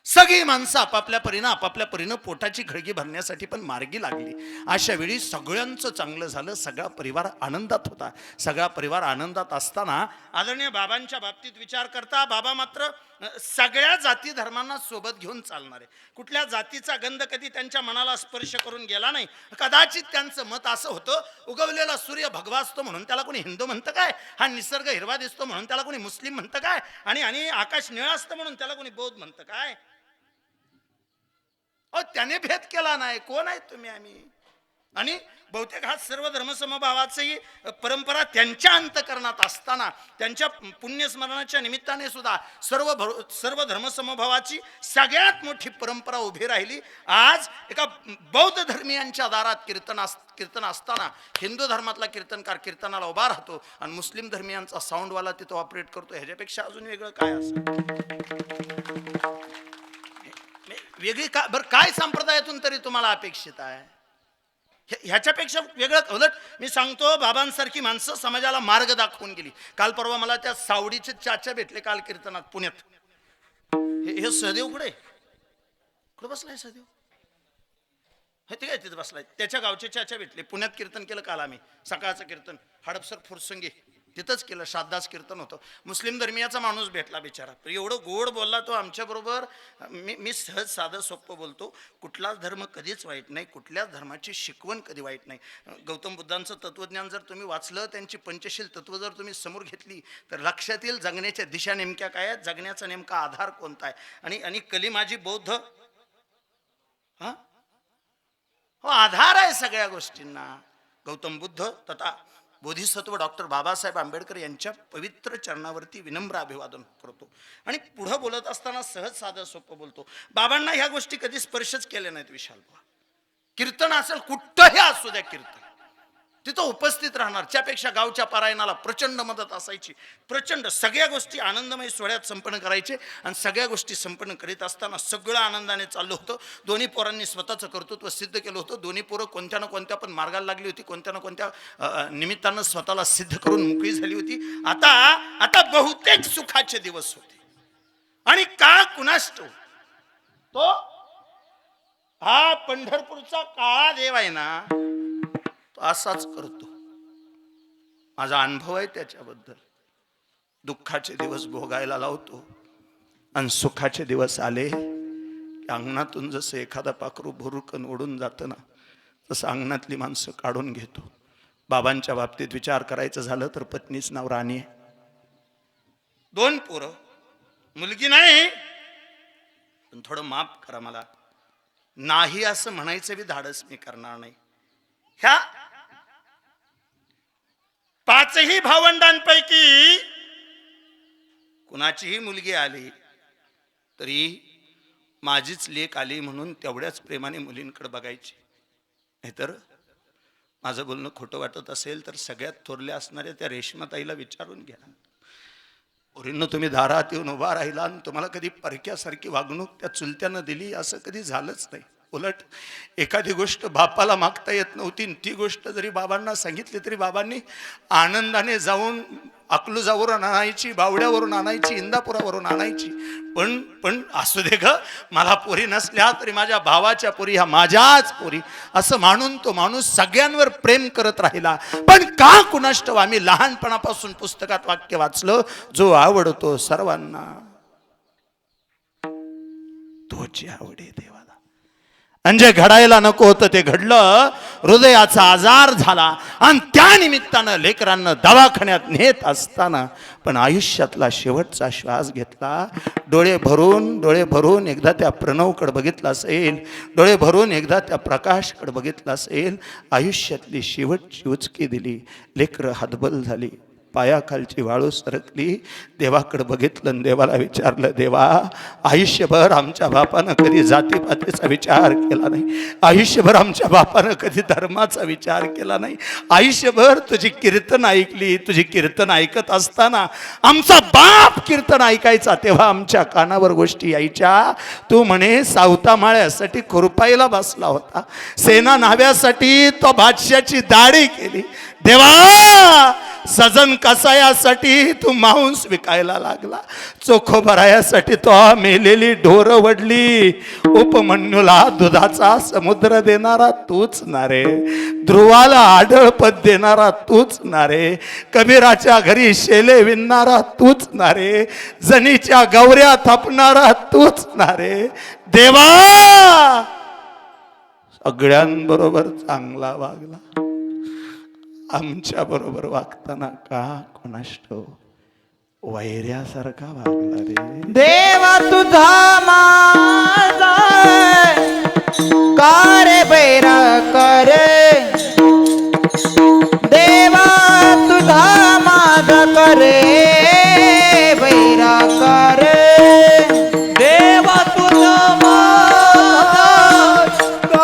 सगळी माणसं आपापल्या परीनं पोटाची खळगी भरण्यासाठी पण मार्गी लागली. अशा वेळी सगळ्यांचं चांगलं झालं, सगळा परिवार आनंदात होता. सगळा परिवार आनंदात असताना आदरणीय बाबांच्या बाबतीत विचार करता, बाबा मात्र सगळ्या जाती धर्मांना सोबत घेऊन चालणारे. कुठल्या जातीचा गंध कधी त्यांच्या मनाला स्पर्श करून गेला नाही. कदाचित त्यांचं मत असं होतं, उगवलेला सूर्य भगवा असतो म्हणून त्याला कोणी हिंदू म्हणतं काय, हा निसर्ग हिरवा दिसतो म्हणून त्याला कोणी मुस्लिम म्हणतं काय, आणि आकाश निळा असतं म्हणून त्याला कोणी बौद्ध म्हणतं काय. त्याने भेद केला नाही. कोण आहेत तुम्ही आम्ही. आणि बहुतेक हा सर्व धर्मसमभावाची परंपरा त्यांच्या अंतकरणात असताना, त्यांच्या पुण्यस्मरणाच्या निमित्ताने सुद्धा सर्व धर्मसमभावाची सगळ्यात मोठी परंपरा उभी राहिली. आज एका बौद्ध धर्मियांच्या दारात कीर्तन असताना हिंदू धर्मातला कीर्तनकार कीर्तनाला उभा राहतो आणि मुस्लिम धर्मियांचा साऊंडवाला तिथं ऑपरेट करतो. ह्याच्यापेक्षा अजून वेगळं काय असं. वेगळी काय संप्रदायातून तरी तुम्हाला अपेक्षित आहे. ह्याच्यापेक्षा वेगळं. उलट मी सांगतो, बाबांसारखी माणसं समाजाला मार्ग दाखवून गेली. काल परवा मला त्या सावडीचे चाचा भेटले काल कीर्तनात पुण्यात. हे सहदेव कुठे बसलाय सहदेव, हे ते काय तिथे बसलाय. त्याच्या गावचे चाचा भेटले. पुण्यात कीर्तन केलं काल आम्ही, सकाळचं कीर्तन हडपसर फुरसंगी तिथंच केलं. श्राद्धाच कीर्तन होतं. मुस्लिम धर्मियाचा माणूस भेटला बिचारा. एवढं गोड बोलला तो आमच्या बरोबर. मी सहज साधं सोपं बोलतो. कुठलाच धर्म कधीच वाईट नाही, कुठल्याच धर्माची शिकवण कधी वाईट नाही. गौतम बुद्धांचं तत्वज्ञान जर तुम्ही वाचलं, त्यांची पंचशील तत्व जर तुम्ही समोर घेतली तर लक्षात येईल जगण्याच्या दिशा नेमक्या काय आहेत, जगण्याचा नेमका आधार कोणता आहे. आणि कली माझी बौद्ध हो आधार आहे सगळ्या गोष्टींना. गौतम बुद्ध तथा बोधिसत्व डॉक्टर बाबासाहेब आंबेडकर यांच्या पवित्र चरणावरती विनम्र अभिवादन करतो. आणि पुढं बोलत असताना सहज साधं सोपं बोलतो. बाबांना ह्या गोष्टी कधी स्पर्शच केल्या नाहीत. विशाल बुवा, कीर्तन असेल कुठंही असू द्या, कीर्तन तिथं उपस्थित राहणार. त्यापेक्षा गावच्या पारायणाला प्रचंड मदत असायची. प्रचंड सगळ्या गोष्टी आनंदमय सोहळ्यात संपन्न करायचे. आणि सगळ्या गोष्टी संपन्न करीत असताना सगळं आनंदाने चाललं होतं. दोन्ही पोरांनी स्वतःचं कर्तृत्व सिद्ध केलं होतं. दोन्ही पोरं कोणत्या ना कोणत्या पण मार्गाला लागली होती, कोणत्या ना कोणत्या निमित्तानं स्वतःला सिद्ध करून मोकळी झाली होती. आता बहुतेक सुखाचे दिवस होते. आणि का कुणास ठाऊक, तो हा पंढरपूरचा काळा देव आहे ना, असाच करतो. माझा अनुभव आहे त्याच्याबद्दल. दुःखाचे दिवस भोगायला लावतो आणि सुखाचे दिवस आले की अंगणातून जसं एखादा पाखरू भुरुकन ओढून जातं ना, तसं अंगणातली माणसं काढून घेतो. बाबांच्या बाबतीत विचार करायचं झालं तर पत्नीच नाव राणी आहे. 2 पोरं, मुलगी नाही. पण थोडं माफ करा, मला नाही असं म्हणायचं बी धाडस मी करणार नाही. ह्या 5ही भावंडांपैकी कुणाचीही मुलगी आली तरी माझीच लेक आली म्हणून तेवढ्याच प्रेमाने मुलींकडे बघायची. नाहीतर माझं बोलणं खोटं वाटत असेल तर सगळ्यात थोरल्या असणाऱ्या त्या रेश्माताईला विचारून घ्या. पोरींनो, तुम्ही दारात येऊन उभा राहिला आणि तुम्हाला कधी परक्यासारखी वागणूक त्या चुलत्यानं दिली असं कधी झालंच नाही. उलट एखादी गोष्ट बापाला मागता येत नव्हती, ती गोष्ट जरी बाबांना सांगितली तरी बाबांनी आनंदाने जाऊन अकलूजावरून आणायची, बावड्यावरून आणायची, इंदापुरावरून आणायची. पण असू दे ग, मला पोरी नसल्या तरी माझ्या भावाच्या पोरी ह्या माझ्याच पोरी असं म्हणून तो माणूस सगळ्यांवर प्रेम करत राहिला. पण का कुणास ठाऊक, आम्ही लहानपणापासून पुस्तकात वाक्य वाचलं, जो आवडतो सर्वांना तोची आवडे देवाला. आणि जे घडायला नको होतं ते घडलं. हृदयाचा आजार झाला आणि त्या निमित्तानं लेकरांना दवाखान्यात नेत असताना पण आयुष्यातला शेवटचा श्वास घेतला. डोळे भरून एकदा त्या प्रणवकडे बघितलं असेल, डोळे भरून एकदा त्या प्रकाशकडे बघितलं असेल. आयुष्यातली शेवटची उचकी दिली. लेकरं हतबल झाली. पायाखालची वाळू सरकली. देवाकडे बघितलं आणि देवाला विचारलं, देवा आयुष्यभर आमच्या बापानं कधी जातीपातीचा विचार केला नाही, आयुष्यभर आमच्या बापानं कधी धर्माचा विचार केला नाही, आयुष्यभर तुझी कीर्तन ऐकली, तुझी कीर्तन ऐकत असताना आमचा बाप कीर्तन ऐकायचा तेव्हा आमच्या कानावर गोष्टी यायच्या. तू म्हणे सावता माळ्यासाठी खुरपाईला बसला होता, सेना न्हाव्यासाठी तो बादशाची दाढी केली, देवा सजन कसायासाठी तू मांस विकायला लागला, चोखो भरायासाठी तो मेलेली ढोर वडली, उपमन्यूला दुधाचा समुद्र देणारा तूच ना रे, ध्रुवाला आढळपद देणारा तूच ना रे, कबीराच्या घरी शेले विणणारा तूच ना रे, जनीच्या गौऱ्या थापणारा तूच ना रे. देवा सगळ्यांबरोबर चांगला वागला, आमच्या बरोबर वागताना का कोणास ठाऊक वैऱ्यासारखा वागला रे. देवा तुझा माझा करे बैरा करे, देवा तुझा माझा करे बैरा करे, देवा तुझा माझा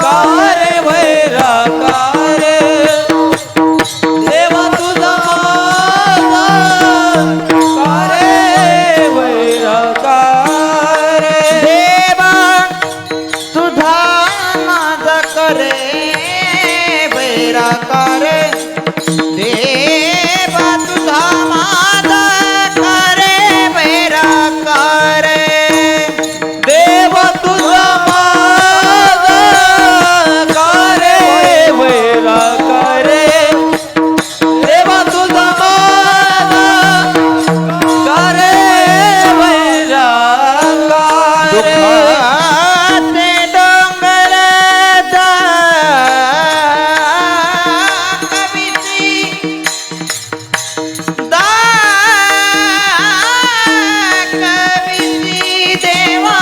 कारे वैरा कारे, देवा तुझा माझा कारे वैरा कारे, देवा तुझा माझा करे बैरा करे, देवा तुझा माझा करे बैरा करे, देवा तुझा माझा कारे वैरा कारे, देवा तुझा माझा कारे वैरा कारे. दुःखाचे डोंगर दाखविती देवा,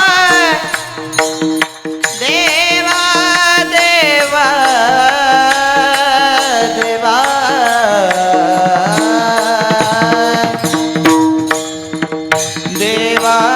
देवा देवा देवा, देवा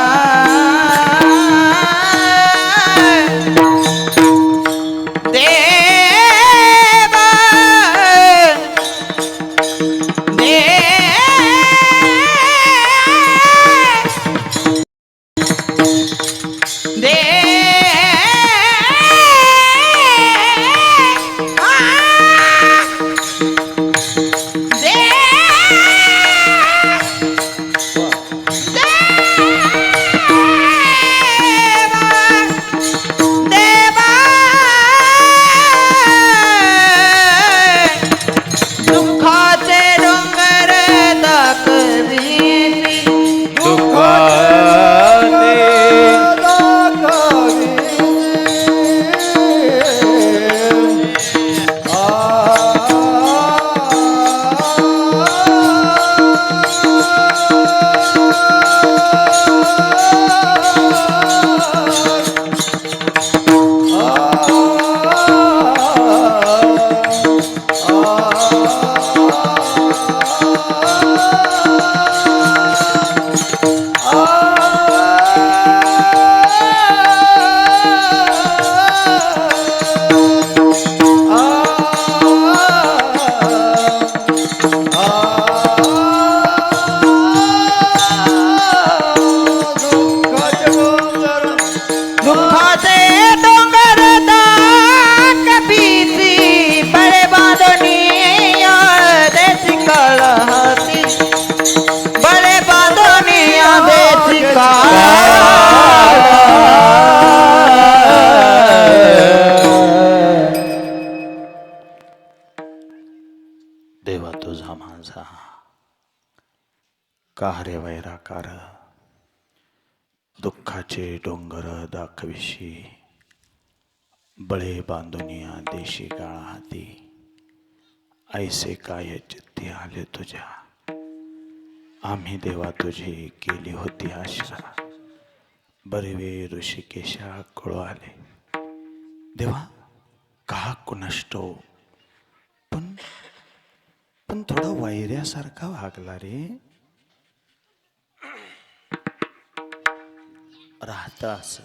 दुःखाचे डोंगर दाखविती, दुःखाचे डोंगर दाखविती, बळे बांधणी देशी काळाती, बळे बांधणी देशी काळ. देवा तुझा माझा का रे वैराकार, दुःखाचे डोंगर दाखविशी, बळे बांधुनिया देशी काळा हाती, ऐसे काय चित्ती आले तुझ्या, आम्ही देवा तुझी केली होती आशा, बरवे ऋषिकेशा कळू आले. देवा का कुणाष्टो, पण पण थोडा वैऱ्यासारखा वागला रे. राहतं असं.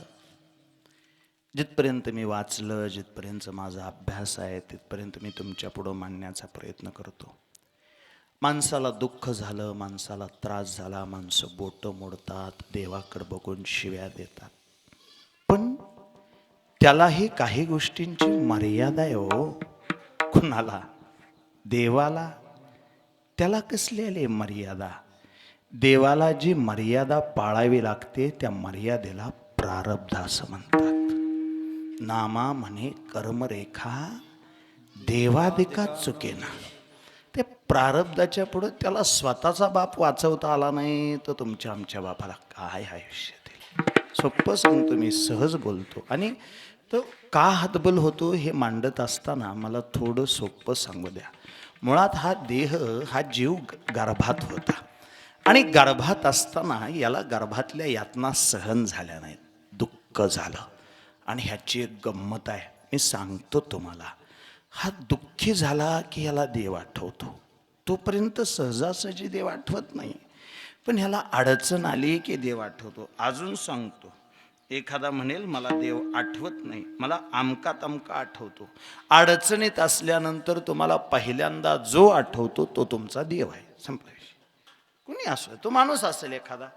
जिथपर्यंत मी वाचलं, जिथपर्यंत माझा अभ्यास आहे, तिथपर्यंत मी तुमच्या पुढं मांडण्याचा प्रयत्न करतो. माणसाला दुःख झालं, माणसाला त्रास झाला, माणसं बोटं मोडतात, देवाकडे बघून शिव्या देतात. पण त्यालाही काही गोष्टींची मर्यादा आहे हो. कुणाला? देवाला. त्याला कसली आली मर्यादा? देवाला जी मर्यादा पाळावी लागते त्या मर्यादेला प्रारब्ध असं म्हणतात. नामा म्हणे कर्मरेखा देवादिका चुकेना. ते प्रारब्धाच्या पुढे त्याला स्वतःचा बाप वाचवता आला नाही तर तुमच्या आमच्या बापाला काय आयुष्य दिलं. सोपं सांगतो, मी सहज बोलतो. आणि तो का हतबल होतो हे मांडत असताना मला थोडं सोपं सांगू द्या. मुळात हा देह, हा जीव गर्भात होता आणि गर्भात असताना याला गर्भातल्या यातना सहन झाल्या नाहीत, दुःख झालं. आणि ह्याची एक गंमत आहे, मी सांगतो तुम्हाला. हा दुःखी झाला की याला देव आठवतो. तोपर्यंत सहजासहजी देव आठवत नाही, पण ह्याला अडचण आली की देव आठवतो. अजून सांगतो, एखादा म्हणेल मला देव आठवत नाही, मला आमका तमका आठवतो. अडचणीत असल्यानंतर तुम्हाला पहिल्यांदा जो आठवतो तो तुमचा देव आहे. संपला विषय. कुणी असो, तो माणूस असेल एखादा,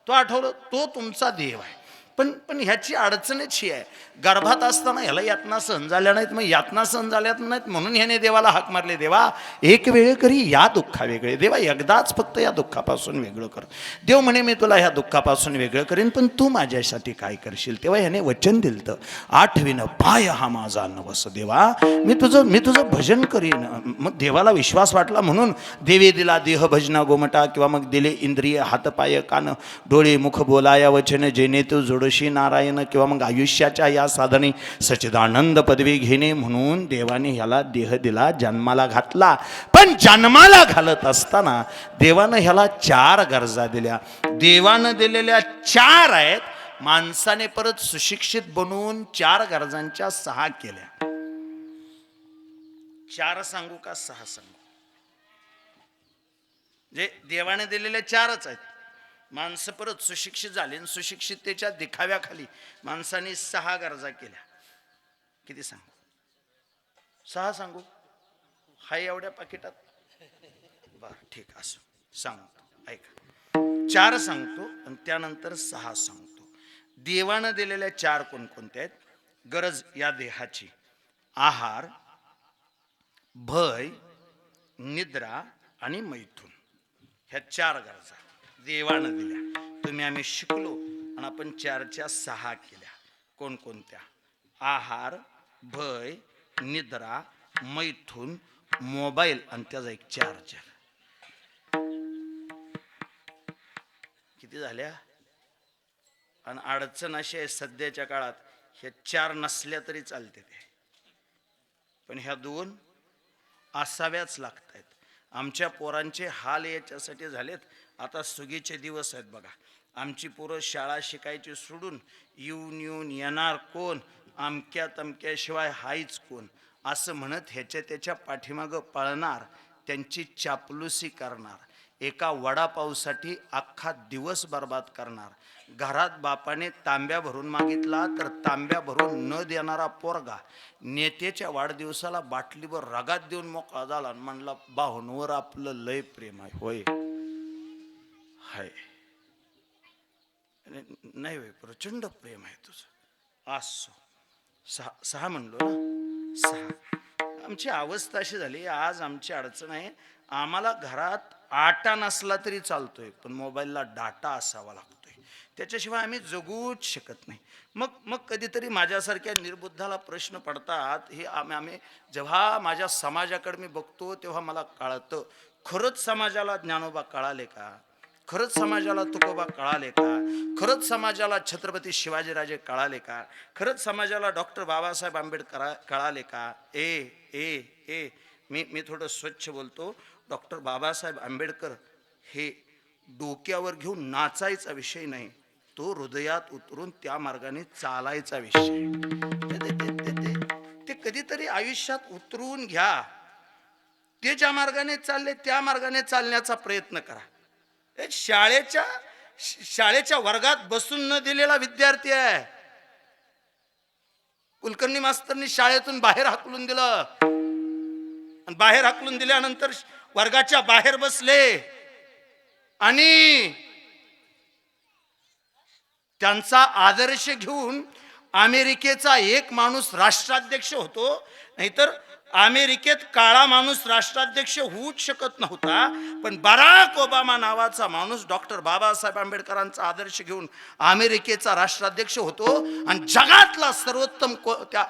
तो आठवलं तो तुमचा देव आहे. पण पण ह्याची अडचणच ही आहे, गर्भात असताना ह्याला यातना सहन झाल्या नाहीत. मग यातना सहन झाल्या नाहीत म्हणून ह्याने देवाला हाक मारले, देवा एक वेळ करी या दुःखा वेगळे. देवा एकदाच फक्त या दुःखापासून वेगळं कर. देव म्हणे मी तुला ह्या दुःखापासून वेगळं करेन, पण तू माझ्यासाठी काय करशील. तेव्हा ह्याने वचन दिलं, आठवीनं पाय हा माझा नवस. देवा मी तुझं भजन करीन. मग देवाला विश्वास वाटला म्हणून देवे दिला देह भजना गोमटा, किंवा मग दिले इंद्रिय हात पाय कान डोळे मुख बोलाया वचन, जेणे तू जोडशी नारायण, किंवा मग आयुष्याच्या या साधने सच्चिदानंद पदवी घेणे. म्हणून देवाने ह्याला देह दिला, जन्माला घातला. पण जन्माला घालत असताना देवानं ह्याला 4 गरजा दिल्या. देवानं दिलेल्या 4 आहेत. माणसाने परत सुशिक्षित बनवून 4 गरजांच्या 6 केल्या. 4 सांगू का 6 सांगू? जे देवाने दिलेल्या 4च आहेत. माणसं परत सुशिक्षित झाली आणि सुशिक्षिततेच्या दिखाव्याखाली माणसाने 6 गरजा केल्या. किती सांगू? 6 सांगू? हाय एवढ्या पाकिटात? बर ठीक, असो सांगतो, ऐका. 4 सांगतो आणि त्यानंतर 6 सांगतो. देवानं दिलेल्या 4 कोणकोणत्या आहेत? गरज या देहाची, आहार, भय, निद्रा आणि मैथून. ह्या 4 गरजा देवानं दिल्या. तुम्ही आम्ही शिकलो आणि आपण 4च्या 6 केल्या. कोणकोणत्या? आहार, भय, निद्रा, मैथून, मोबाईल आणि त्याचा एक चार्जर. किती झाल्या? आणि अडचण अशी आहे सध्याच्या काळात, ह्या 4 नसल्या तरी चालते ते, पण ह्या 2 असाव्याच लागत आहेत. आमच्या पोरांचे हाल याच्यासाठी झालेत. आता सुगीचे दिवस आहेत बघा. आमची पोरं शाळा शिकायची सोडून येऊन येऊन येणार कोण, आमक्या तमक्याशिवाय हायच कोण, असं म्हणत ह्याच्या त्याच्या पाठीमागं पळणार, त्यांची चापलुसी करणार, एका वडापावसाठी अख्खा दिवस बर्बाद करणार. घरात बापाने तांब्या भरून मागितला तर तांब्या भरून न देणारा पोरगा नेत्याच्या वाढदिवसाला बाटलीवर रगात देऊन मोकळा झाला आणि म्हणला, बाहुनवर आपलं लय प्रेम आहे. होय हाय नाही होय, प्रचंड प्रेम आहे तुझं. असो 6 म्हणलो ना, 6. आमची अवस्था अशी झाली, आज आमची अडचण आहे, आम्हाला घरात आटा नसला तरी चालतोय, पण मोबाईलला डाटा असावा लागतोय, त्याच्याशिवाय आम्ही जगूच शकत नाही. मग कधीतरी माझ्यासारख्या निर्बुद्धाला प्रश्न पडतात. हे आम्ही जेव्हा माझ्या समाजाकडे मी बघतो तेव्हा मला कळतं, खरंच समाजाला ज्ञानोबा कळाले का? खरंच समाजाला तुकोबा कळाले का? खरंच समाजाला छत्रपती शिवाजीराजे कळाले का? खरंच समाजाला डॉक्टर बाबासाहेब आंबेडकर कळाले का? ए मी थोडं स्वच्छ बोलतो. डॉक्टर बाबासाहेब आंबेडकर हे डोक्यावर घेऊन नाचायचा विषय नाही, तो हृदयात उतरून त्या मार्गाने चालायचा विषय. ते कधीतरी आयुष्यात उतरून घ्या. ते ज्या मार्गाने चालले त्या मार्गाने चालण्याचा प्रयत्न करा. हे शाळेच्या वर्गात बसून न दिलेला विद्यार्थी आहे. कुलकर्णी मास्तरनी शाळेतून बाहेर हाकलून दिलं आणि बाहेर हाकलून दिल्यानंतर वर्गाच्या बाहेर बसले आणि त्यांचा आदर्श घेऊन अमेरिकेचा एक माणूस राष्ट्राध्यक्ष होतो, नाहीतर अमेरिकेत काळा माणूस राष्ट्राध्यक्ष होऊच शकत नव्हता, पण बराक ओबामा नावाचा माणूस डॉक्टर बाबासाहेब आंबेडकरांचा आदर्श घेऊन अमेरिकेचा राष्ट्राध्यक्ष होतो आणि जगातला सर्वोत्तम त्या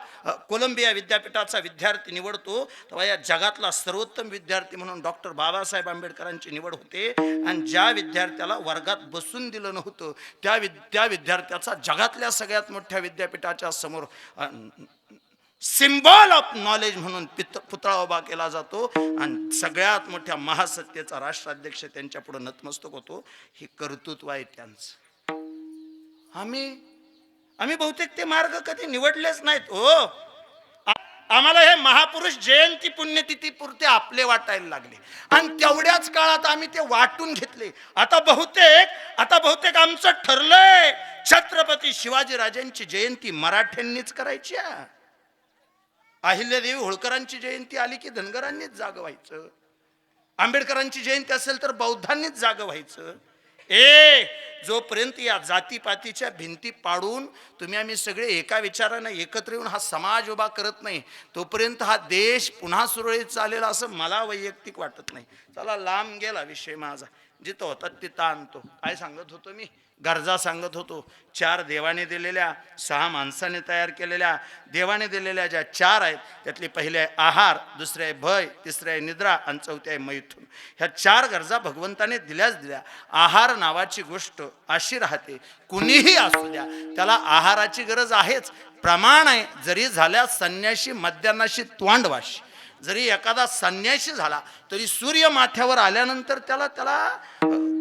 कोलंबिया विद्यापीठाचा विद्यार्थी निवडतो. तेव्हा या जगातला सर्वोत्तम विद्यार्थी म्हणून डॉक्टर बाबासाहेब आंबेडकरांची निवड होते आणि ज्या विद्यार्थ्याला वर्गात बसून दिलं नव्हतं त्या विद्यार्थ्याचा जगातल्या सगळ्यात मोठ्या विद्यापीठाच्या समोर सिम्बॉल ऑफ नॉलेज म्हणून पुतळा उभा केला जातो आणि सगळ्यात मोठ्या महासत्तेचा राष्ट्राध्यक्ष त्यांच्या पुढे नतमस्तक होतो. हे कर्तृत्व आहे त्यांचं. आम्ही बहुतेक ते मार्ग कधी निवडलेच नाहीत हो. आम्हाला हे महापुरुष जयंती पुण्यतिथी पुरते आपले वाटायला लागले आणि तेवढ्याच काळात आम्ही ते वाटून घेतले. आता बहुतेक आमचं ठरलंय छत्रपती शिवाजी राजांची जयंती मराठ्यांनीच करायची आहे. अहिल्यादेवी होळकरांची जयंती आली की धनगरांनीच जागं व्हायचं. आंबेडकरांची जयंती असेल तर बौद्धांनीच जागं व्हायचं. जोपर्यंत या जातीपातीच्या भिंती पाडून तुम्ही आम्ही सगळे एका विचारानं एकत्र येऊन हा समाज उभा करत नाही, तोपर्यंत हा देश पुन्हा सुरळीत चालेल असं मला वैयक्तिक वाटत नाही. चला, लांब गेला विषय माझा. जिथं होता तिथं आणतो. काय सांगत होतो मी? गरजा सांगत होतो. 4 देवाने दिलेल्या, 6 माणसाने तयार केलेल्या, देवाने दिलेल्या ज्या 4 आहेत त्यातली पहिली आहे आहार, दुसरी आहे भय, तिसरी आहे निद्रा आणि चौथी आहे मैथून. ह्या 4 गरजा भगवंताने दिल्याच दिल्या. आहार नावाची गोष्ट अशी राहते, कुणीही असू द्या त्याला आहाराची गरज आहेच. प्रमाण आहे. जरी झाल्या संन्याशी मध्यान्नाशी तोंडवाशी, जरी एखादा संन्याशी झाला तरी सूर्य माथ्यावर आल्यानंतर त्याला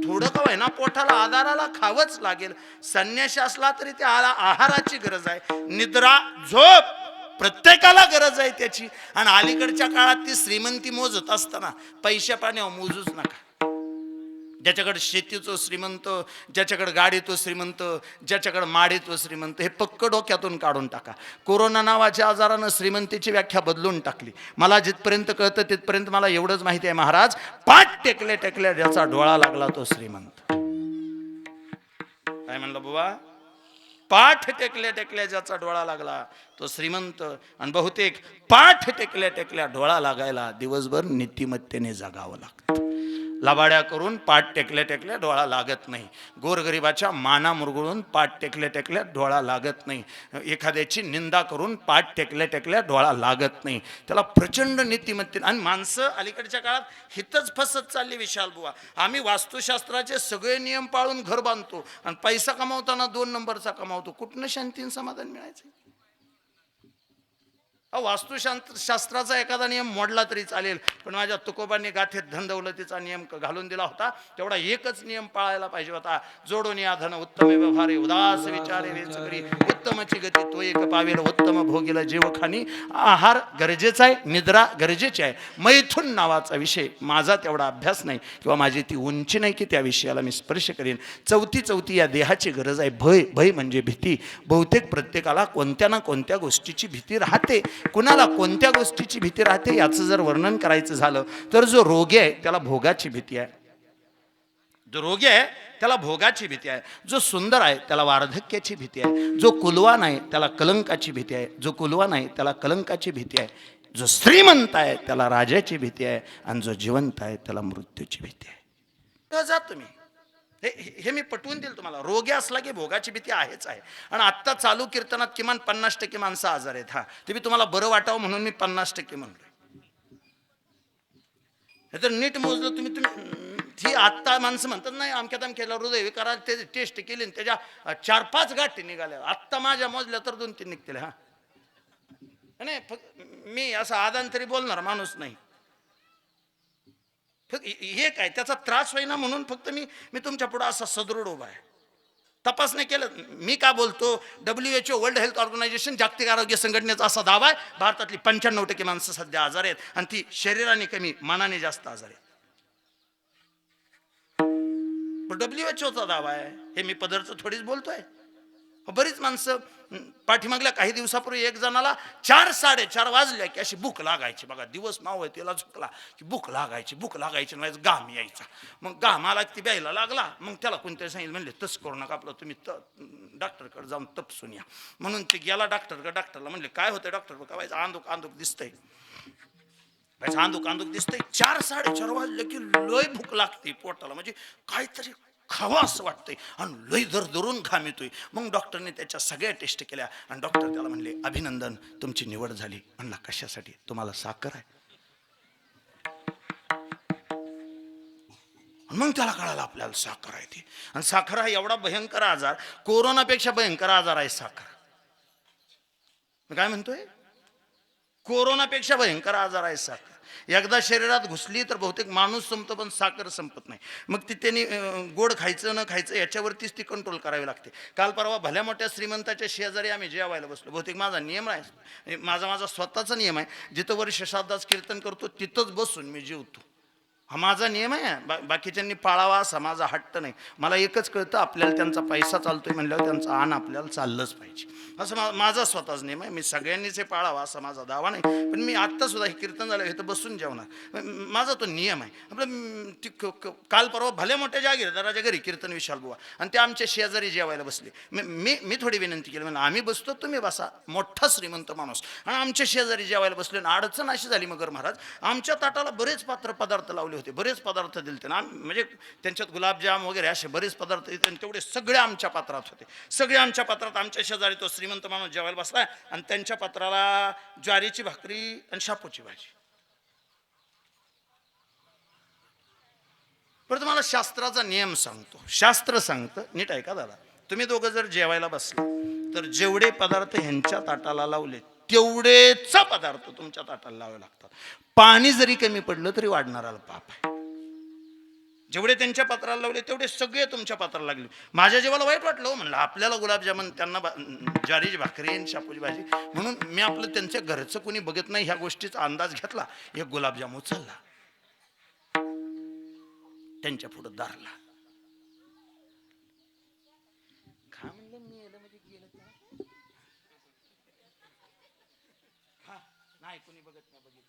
थोडं का होईना पोटाला आधाराला खावंच लागेल. संन्याशी असला तरी त्याला आहाराची गरज आहे. निद्रा, झोप प्रत्येकाला गरज आहे त्याची. आणि अलीकडच्या काळात ती श्रीमंती मोजत असताना पैशा पाण्यावर मोजूच नका. ज्याच्याकडे शेती तो श्रीमंत, ज्याच्याकडे गाडी तो श्रीमंत, ज्याच्याकडे माडी तो श्रीमंत, हे पक्क डोक्यातून काढून टाका. कोरोना नावाच्या आजारानं श्रीमंतीची व्याख्या बदलून टाकली. मला जिथपर्यंत कळतं तिथपर्यंत मला एवढंच माहिती आहे, महाराज, पाठ टेकल्या ज्याचा डोळा लागला तो श्रीमंत. काय म्हणलं बुवा? पाठ टेकल्या ज्याचा डोळा लागला तो श्रीमंत. आणि बहुतेक पाठ टेकल्या डोळा लागायला दिवसभर नीतिमत्तेने जगावं लागतं. लबाड्या करून पाठ टेकल्या डोळा लागत नाही. गोरगरिबाच्या माना मुरगळून पाठ टेकल्या डोळा लागत नाही. एखाद्याची निंदा करून पाठ टेकल्या डोळा लागत नाही. त्याला प्रचंड नीतिमत्ते. आणि माणसं अलीकडच्या काळात हितच फसत चालली विशाल बुवा. आम्ही वास्तुशास्त्राचे सगळे नियम पाळून घर बांधतो आणि पैसा कमावताना 2 नंबरचा कमावतो. कुठनं शांतीन समाधान मिळायचं? वास्तुशास्त्राचा एखादा नियम मोडला तरी चालेल, पण माझ्या तुकोबांनी गाठेत धनदौलतीचा नियम घालून दिला होता. तेवढा एकच नियम पाळायला पाहिजे होता. जोडून या धन उत्तम व्यवहारे, उदास विचारे वेच करी, उत्तमची गती तो एक पावेल, उत्तम भोगीला जीवखानी. आहार गरजेचा आहे, निद्रा गरजेची आहे. मैथून नावाचा विषय माझा तेवढा अभ्यास नाही किंवा माझी ती उंची नाही की त्या विषयाला मी स्पर्श करेन. चौथी या देहाची गरज आहे. भय म्हणजे भीती. बहुतेक प्रत्येकाला कोणत्या ना कोणत्या गोष्टीची भीती राहते. कुणाला कोणत्या गोष्टीची भीती राहते याचं जर वर्णन करायचं झालं तर जो रोगी आहे त्याला भोगाची भीती आहे. जो रोगी आहे त्याला भोगाची भीती आहे. जो सुंदर आहे त्याला वार्धक्याची भीती आहे. जो कुलवान आहे त्याला कलंकाची भीती आहे. जो कुलवान आहे त्याला कलंकाची भीती आहे. जो श्रीमंत आहे त्याला राजाची भीती आहे आणि जो जिवंत आहे त्याला मृत्यूची भीती आहे. जा तुम्ही, हे मी पटवून देईल तुम्हाला. रोगी असला की भोगाची भीती आहेच आहे. आणि आत्ता चालू कीर्तनात किमान 50% माणसं आजार आहेत. ते मी तुम्हाला बरं वाटावं म्हणून मी 50% म्हणलोय. हे तर नीट मोजलं तुम्ही ही आत्ता माणसं म्हणतात नाही अमक्यात हृदय विकारात ते टेस्ट केली आणि त्याच्या 4-5 गाठी निघाल्या. आत्ता माझ्या मोजल्या तर 2-3 निघतील. नाही, मी असं आदांतरी बोलणार माणूस नाही. हे काय त्याचा त्रास होईना म्हणून फक्त मी तुमच्या पुढे असा सदृढ उभा आहे. तपासणी केलं. मी का बोलतो, WHO वर्ल्ड हेल्थ ऑर्गनायझेशन जागतिक आरोग्य संघटनेचा असा दावा आहे, भारतातली 95% माणसं सध्या आजार आहेत आणि ती शरीराने कमी मनाने जास्त आजार आहेत. WHO चा दावा आहे, हे मी पदरचं थोडीच बोलतोय. बरीच माणसं पाठीमागल्या काही दिवसापूर्वी एक जणाला 4-4:30 वाजल्या की अशी भूक लागायची बघा, दिवस नाव आहे त्याला झुकला की भूक लागायची नाही, घाम यायचा. मग घामाला ती प्यायला लागला. मग त्याला कोणतरी सांगितलं, म्हणले तसं करू नका, आपलं तुम्ही डॉक्टरकडे जाऊन तपसून या. म्हणून ते गेला डॉक्टरकडे. डॉक्टरला म्हणले काय होतं डॉक्टर, बघा आंदूक दिसतंय, आंदूक दिसतंय. 4-4:30 वाजले की लय भूक लागते पोटाला, म्हणजे काहीतरी खावा असं वाटतंय आणि लय धरून घाम येतोय. मग डॉक्टरने त्याच्या सगळ्या टेस्ट केल्या आणि डॉक्टर त्याला म्हणले अभिनंदन, तुमची निवड झाली. म्हणला कशासाठी, तुम्हाला साखर आहे. मग त्याला कळालं आपल्याला साखर आहे ती. आणि साखर हा एवढा भयंकर आजार, कोरोनापेक्षा भयंकर आजार आहे साखर. मी काय म्हणतोय, कोरोनापेक्षा भयंकर आजार आहे साखर. एकदा शरीरात घुसली तर बहुतेक माणूस संपतो पण साखर संपत नाही. मग ती त्यांनी गोड खायचं न खायचं याच्यावरतीच ती कंट्रोल करावी लागते. काल परवा भल्या मोठ्या श्रीमंताच्या शेजारी आम्ही जेवायला बसलो. बहुतेक माझा नियम आहे, माझा स्वतःचा नियम आहे, जिथं वर्ष श्राद्धाचं कीर्तन करतो तिथंच बसून मी जेवतो. हा माझा नियम आहे. बाकीच्यांनी पाळावा असा माझा हट्ट नाही. मला एकच कळतं, आपल्याला त्यांचा पैसा चालतोय म्हणल्यावर त्यांचा अन्न आपल्याला चाललंच पाहिजे, असं माझा स्वतःच नियम आहे. मी सगळ्यांनीच हे पाळावा असा माझा दावा नाही, पण मी आत्ता सुद्धा हे कीर्तन झालं हे तर बसून जेवणार, माझा तो नियम आहे. आपलं काल परवा भल्या मोठ्या जागीरदाराच्या घरी कीर्तन विशाल बुवा आणि ते आमच्या शेजारी जेवायला बसले. मी थोडी विनंती केली, म्हणजे आम्ही बसतो तुम्ही बसा, मोठा श्रीमंत माणूस आणि आमच्या शेजारी जेवायला बसले. आणि अडचण अशी झाली मगर महाराज, आमच्या ताटाला बरेच पदार्थ लावले होते, बरेच पदार्थ दिले ना, म्हणजे त्यांच्यात गुलाबजाम वगैरे असे बरेच पदार्थ दिले. तेवढे सगळे आमच्या पात्रात होते, सगळे आमच्या पात्रात. आमच्या शेजारी तो श्रीमंत माणूस जेवायला बसला आणि त्यांच्या पात्राला ज्वारीची भाकरी आणि शापूची भाजी. परत मला शास्त्राचा नियम सांगतो, शास्त्र सांगतं, नीट ऐका दादा. तुम्ही दोघं जर जेवायला बसले तर जेवढे पदार्थ ह्यांच्या ताटाला लावले तेवढेच पदार्थ तुमच्या ताटाला लावावे लागतात. पाणी जरी कमी पडलं तरी वाढणारा पाप आहे. जेवढे त्यांच्या पात्राला लावले तेवढे सगळे तुमच्या पात्राला लागले. माझ्या जेवायला वाईट वाटलं, म्हणलं आपल्याला गुलाबजामुन, त्यांना ज्वारीची भाकरी आणि शापूची भाजी. म्हणून मी आपलं त्यांच्या घरचं कोणी बघत नाही ह्या गोष्टीचा अंदाज घेतला. एक गुलाबजाम उचलला, त्यांच्या पुढे दारला. खा म्हणलं, मी म्हणजे गेलं नाही, कोणी बघत नाही, बघितलं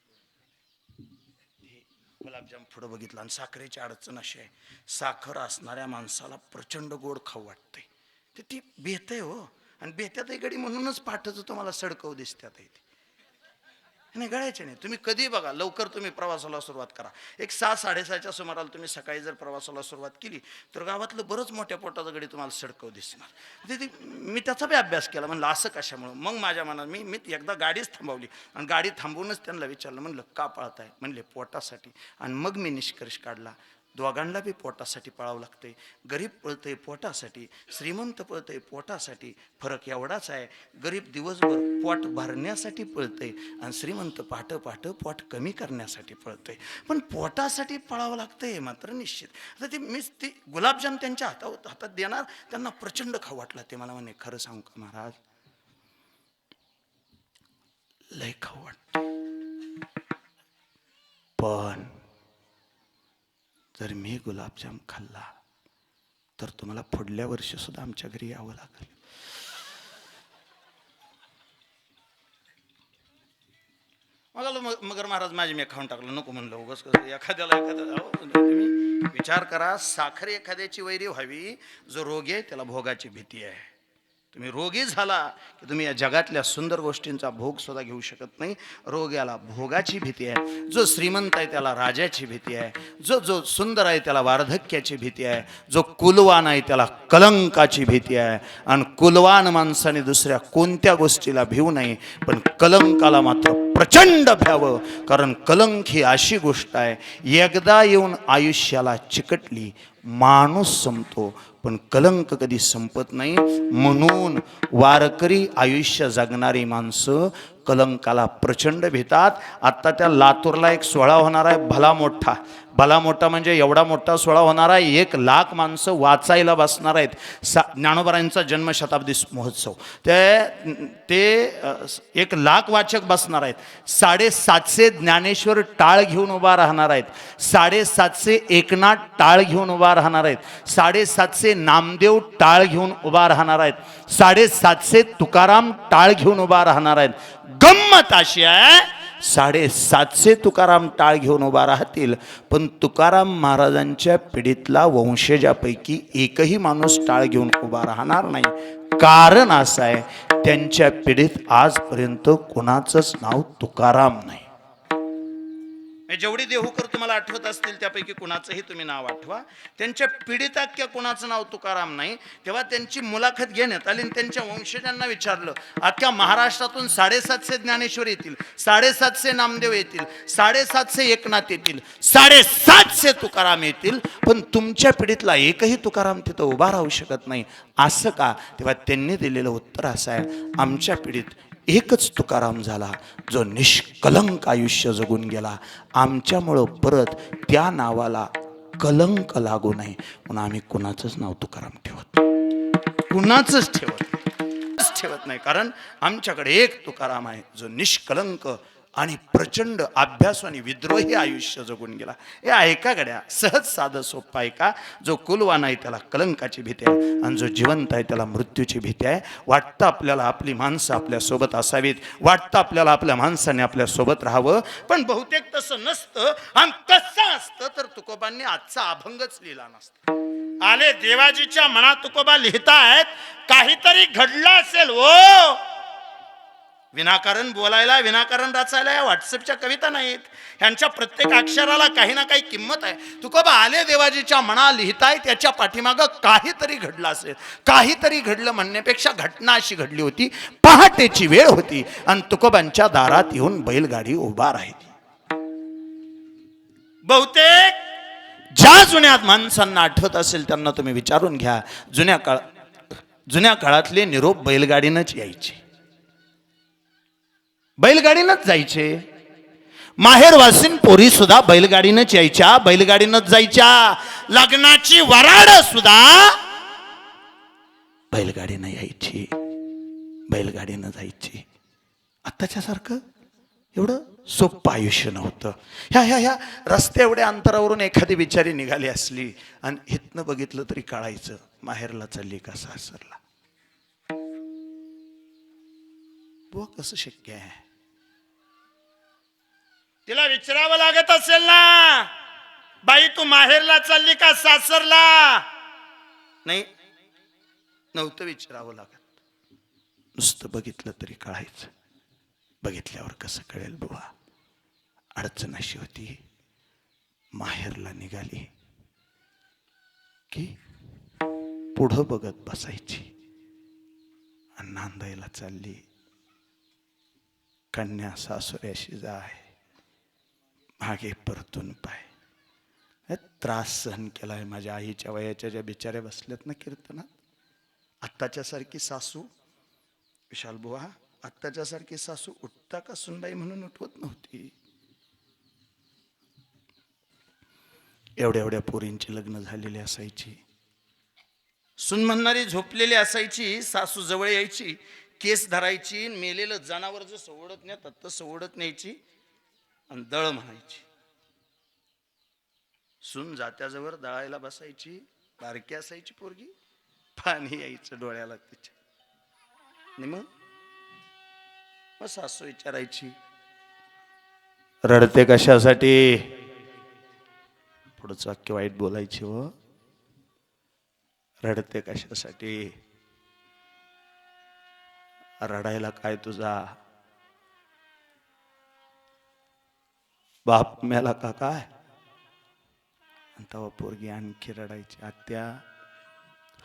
गुलाबजाम पुढं बघितलं. आणि साखरेची अडचण अशी आहे, साखर असणाऱ्या माणसाला प्रचंड गोड खाऊ वाटतंय. तर ती बेत आहे हो, आणि बेत्यातही गडी म्हणूनच पाठच तुम्हाला सडकव दिसत्यात आहे. नाही गळायचे नाही. तुम्ही कधी बघा, लवकर तुम्ही प्रवासाला सुरुवात करा. एक 6-6:30च्या सुमाराला तुम्ही सकाळी जर प्रवासाला सुरुवात केली तर गावातलं बरंच मोठ्या पोटाचं गडी तुम्हाला सडकव दिसणार. मी त्याचा बी अभ्यास केला, म्हणलं असं कशामुळं. मग माझ्या मनात मी एकदा गाडीच थांबवली आणि गाडी थांबवूनच त्यांना विचारलं, म्हणलं का पळताय, म्हणले पोटासाठी. आणि मग मी निष्कर्ष काढला, दोघांना बी पोटासाठी पळावं लागतंय. गरीब पळतंय पोटासाठी, श्रीमंत पळतंय पोटासाठी. फरक एवढाच आहे, गरीब दिवसभर पोट भरण्यासाठी पळतंय आणि श्रीमंत पहाटे पोट कमी करण्यासाठी पळतंय. पण पोटासाठी पळावं लागतंय मात्र निश्चित. आता ती गुलाबजाम त्यांच्या हातात देणार, त्यांना प्रचंड खाऊ वाटला. ते मला म्हणे, खरं सांगू का महाराज, लय खाऊ वाटतं, पण जर मी गुलाबजाम खाल्ला तर तुम्हाला पुढल्या वर्षी सुद्धा आमच्या घरी यावं लागेल. मगर महाराज माझी मी खाऊन टाकलं, नको म्हणलं उगाच कसं एखाद्याला तुम्ही विचार करा. साखर एखाद्याची वैरी व्हावी, जो रोगी आहे त्याला भोगाची भीती आहे. तुम्ही रोगी झाला की तुम्ही या जगातल्या सुंदर गोष्टींचा भोग सुद्धा घेऊ शकत नाही. रोग्याला भोगाची भीती आहे. जो श्रीमंत आहे त्याला राजाची भीती आहे. जो सुंदर आहे त्याला वार्धक्याची भीती आहे. जो कुलवान आहे त्याला कलंकाची भीती आहे. आणि कुलवान माणसाने दुसऱ्या कोणत्या गोष्टीला भिवू नये, पण कलंकाला मात्र प्रचंड भ्यावं. कारण कलंक ही अशी गोष्ट आहे, एकदा येऊन आयुष्याला चिकटली माणूस संपतो, पण कलंक कधी संपत नाही. म्हणून वारकरी आयुष्य जगणारी माणसं कलंकाला प्रचंड भीतात. आत्ता त्या लातूरला एक सोहळा होणार आहे भला मोठा म्हणजे एवढा मोठा सोहळा होणार आहे. 1,00,000 माणसं वाचायला बसणार आहेत. ज्ञानोबारांचा जन्मशताब्दी महोत्सव. ते 1,00,000 वाचक बसणार आहेत. 750 ज्ञानेश्वर टाळ घेऊन उभा राहणार आहेत. 750 एकनाथ टाळ घेऊन उभा राहणार आहेत. 750 नामदेव टाळ घेऊन उभा राहणार आहेत. 750 तुकाराम टाळ घेऊन उभा राहणार आहेत. गंमत अशी आहे 750 तुकाराम टाळ घेऊन उभा राहतील, पण तुकाराम महाराजांच्या पिढीतला वंशजापैकी एकही माणूस टाळ घेऊन उभा राहणार नाही. कारण असं आहे, त्यांच्या पिढीत आजपर्यंत कोणाचंच नाव तुकाराम नाही. जेवढी देहूकर तुम्हाला आठवत असतील त्यापैकी कुणाचंही तुम्ही नाव आठवा. त्यांच्या पिढीत अख्ख्या कुणाचं नाव तुकाराम नाही. तेव्हा त्यांची मुलाखत घेण्यात आली आणि त्यांच्या वंशजांना विचारलं, अख्ख्या महाराष्ट्रातून 750 ज्ञानेश्वर येतील, 750 नामदेव येतील, 750 एकनाथ येतील, 750 तुकाराम येतील, पण तुमच्या पिढीतला एकही तुकाराम तिथं उभा राहू शकत नाही. असं का? तेव्हा त्यांनी दिलेलं उत्तर असं आहे, आमच्या पिढीत एकच तुकाराम झाला जो निष्कलंक आयुष्य जगून गेला. आमच्यामुळं परत त्या नावाला कलंक लागू नये म्हणून आम्ही कुणाचंच नाव तुकाराम कुणाचंच ठेवत नाही. कारण आमच्याकडे एक तुकाराम आहे जो निष्कलंक आणि प्रचंड अभ्यास आणि विद्रोही आयुष्य जगून गेला. हे ऐका गड्या, सहज साधं सोपं ऐका. जो कुलवान आहे त्याला कलंकाची भीती आहे आणि जो जिवंत आहे त्याला मृत्यूची भीती आहे. वाटतं आपल्याला आपली माणसं आपल्यासोबत असावीत, वाटतं आपल्याला आपल्या माणसाने आपल्यासोबत राहावं, पण बहुतेक तसं नसतं. आणि कसं असतं तर तुकोबांनी आजचा अभंगच लिहिला नसता. आले देवाजीच्या मनात तुकोबा लिहितायत, काहीतरी घडलं असेल हो. विनाकारण बोलायला, विनाकारण रचायला या व्हॉट्सअपच्या कविता नाहीत. ह्यांच्या प्रत्येक अक्षराला काही ना काही किंमत आहे. तुकोबा आले देवाजीच्या मना लिहिताय, त्याच्या पाठीमागं काहीतरी घडलं असेल. काहीतरी घडलं म्हणण्यापेक्षा घटना अशी घडली होती, पहाटेची वेळ होती आणि तुकोबांच्या दारात येऊन बैलगाडी उभा राहिली. बहुतेक ज्या जुन्या माणसांना आठवत असेल त्यांना तुम्ही विचारून घ्या, जुन्या काळातले निरोप बैलगाडीनंच यायचे, बैलगाडीनंच जायचे. माहेरवासीन पोरी सुद्धा बैलगाडीनंच यायच्या, बैलगाडीनंच जायच्या. लग्नाची वराड सुद्धा बैलगाडीनं यायची, बैलगाडीनं जायची. आत्ताच्या सारखं एवढं सोपं आयुष्य नव्हतं. ह्या रस्त्या एवढ्या अंतरावरून एखादी बिचारी निघाली असली आणि इथनं बघितलं तरी कळायचं माहेरला चालली का सासरला. बुवा कसं शक्य आहे? तिला विचारावं लागत असेल ना, बाई तू माहेरला चालली का सासरला? नाही, नव्हतं विचारावं लागत. नुसतं बघितलं तरी कळायचं. बघितल्यावर कसं कळेल बुवा? अडचण अशी होती, माहेरला निघाली की पुढं बघत बसायची आणि नांदायला चालली, कन्या सासुऱ्याशी जाय, मागे परतून पाय. त्रास सहन केलाय माझ्या आईच्या वयाच्या ज्या बिचाऱ्या बसल्यात ना कीर्तनात. आत्ताच्या सारखी सासू, विशाल बुवा, आत्ताच्या सारखी सासू उठता का सुनबाई म्हणून उठवत नव्हती. एवढ्या पोरींची लग्न झालेली असायची. सुन म्हणणारी झोपलेली असायची, सासू जवळ यायची, केस धरायची, मेलेलं जनावर जसं ओढत नेतात तसं ओढत न्यायची आणि दळ म्हणायची. सून जात्याजवळ दळायला बसायची, बारकी असायची पोरगी, पाणी यायचं डोळ्याला तिच्या. आणि मग सासू विचारायची, रडते कशासाठी? पुढचं वाक्य वाईट बोलायची, व रडते कशासाठी? रडायला काय तुझा बाप मेला का काय? आणि तेव्हा पोरगी आणखी रडायची, आत्या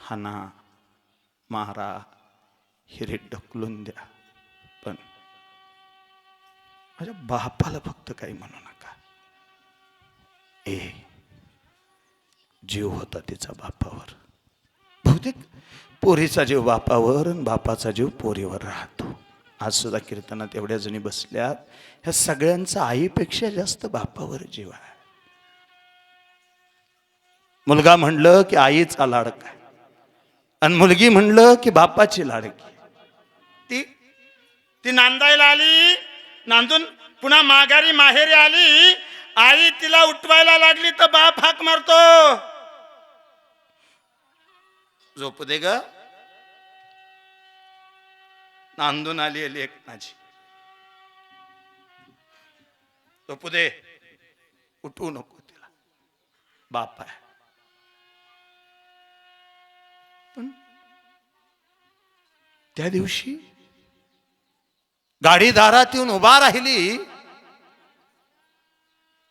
हाना मारा हिरीत ढकलून द्या, पण माझ्या बापाला फक्त काही म्हणू नका. जीव होता तिचा बापावर. बहुतेक पोरीचा जीव बापावर आणि बापाचा जीव पोरीवर राहतो. आज सुद्धा कीर्तनात एवढ्या जणी बसल्यात, ह्या सगळ्यांचा आईपेक्षा जास्त बापावर जीव आहे. मुलगा म्हणलं की आईचा लाडका आणि मुलगी म्हणलं की बापाची लाडकी. ती ती नांदायला आली, नांदून पुन्हा माघारी माहेरी आली. आई तिला उठवायला लागली तर बाप हाक मारतो, झोपू दे ग. नांदून आली लेक माझी, झोपू दे, उठवू नको तिला, बाप आहे. पण त्या दिवशी गाडी दारात येऊन उभा राहिली.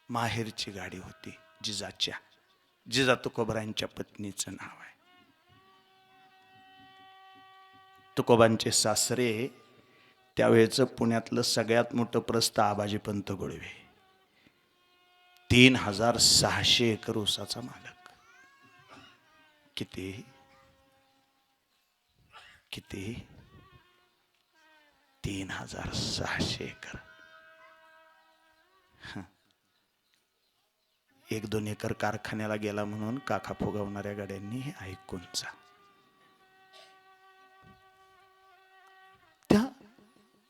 माहेरची गाडी होती जिजाच्या, जिजा तुकोबरांच्या पत्नीचं नाव आहे. तुकोबांचे सासरे त्यावेळेचं पुण्यातलं सगळ्यात मोठं प्रस्थ आबाजी पंत गुळवे, 3600 एकर ऊसाचा मालक. किती किती 3600 एकर. 1-2 एकर कारखान्याला गेला म्हणून काका फुगवणाऱ्या गाड्यांनी हे ऐकून जा.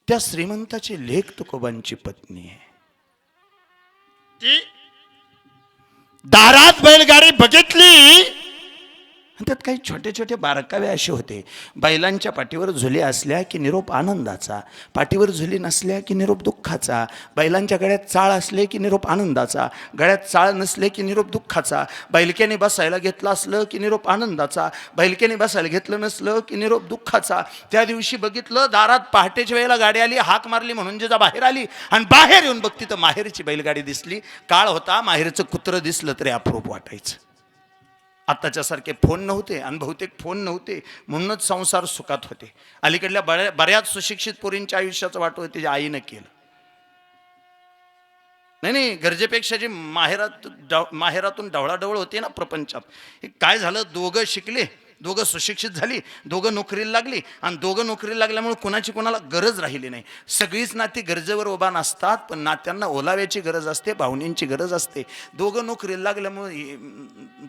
त्या श्रीमंताची लेक तुकोबांची पत्नी आहे. ती दारात बैलगाडी बघितली, त्यात काही छोटे छोटे बारकावे असे होते. बैलांच्या पाठीवर झुले असल्या की निरोप आनंदाचा, पाठीवर झुली नसल्या की निरोप दुःखाचा. बैलांच्या गळ्यात चाळ असले की निरोप आनंदाचा, गळ्यात चाळ नसले की निरोप दुःखाचा. बैलक्याने बसायला घेतलं असलं की निरोप आनंदाचा, बैलक्याने बसायला घेतलं नसलं की निरोप दुःखाचा. त्या दिवशी बघितलं, दारात पहाटेच्या वेळेला गाडी आली, हाक मारली म्हणून जिजा बाहेर आली आणि बाहेर येऊन बघती तर माहेरची बैलगाडी दिसली. काळ होता, माहेरचं कुत्रं दिसलं तरी अप्रूप वाटायचं. आत्ताच्या सारखे फोन नव्हते आणि बहुतेक फोन नव्हते म्हणूनच संसार सुखात होते. अलीकडल्या बऱ्याच सुशिक्षित पोरींच्या आयुष्याचं वाटोळं तिच्या आईनं केलं. नाही, गरजेपेक्षा जी माहेरातून ढवळाढवळ होते ना प्रपंचात, हे काय झालं, दोघं शिकले, दोघं सुशिक्षित झाली, दोघं नोकरीला लागली आणि दोघं नोकरीला लागल्यामुळे कुणाची कोणाला गरज राहिली नाही. सगळीच नाती गरजेवर उभा नसतात, पण नात्यांना ओलाव्याची गरज असते, भावनींची गरज असते. दोघं नोकरीला लागल्यामुळे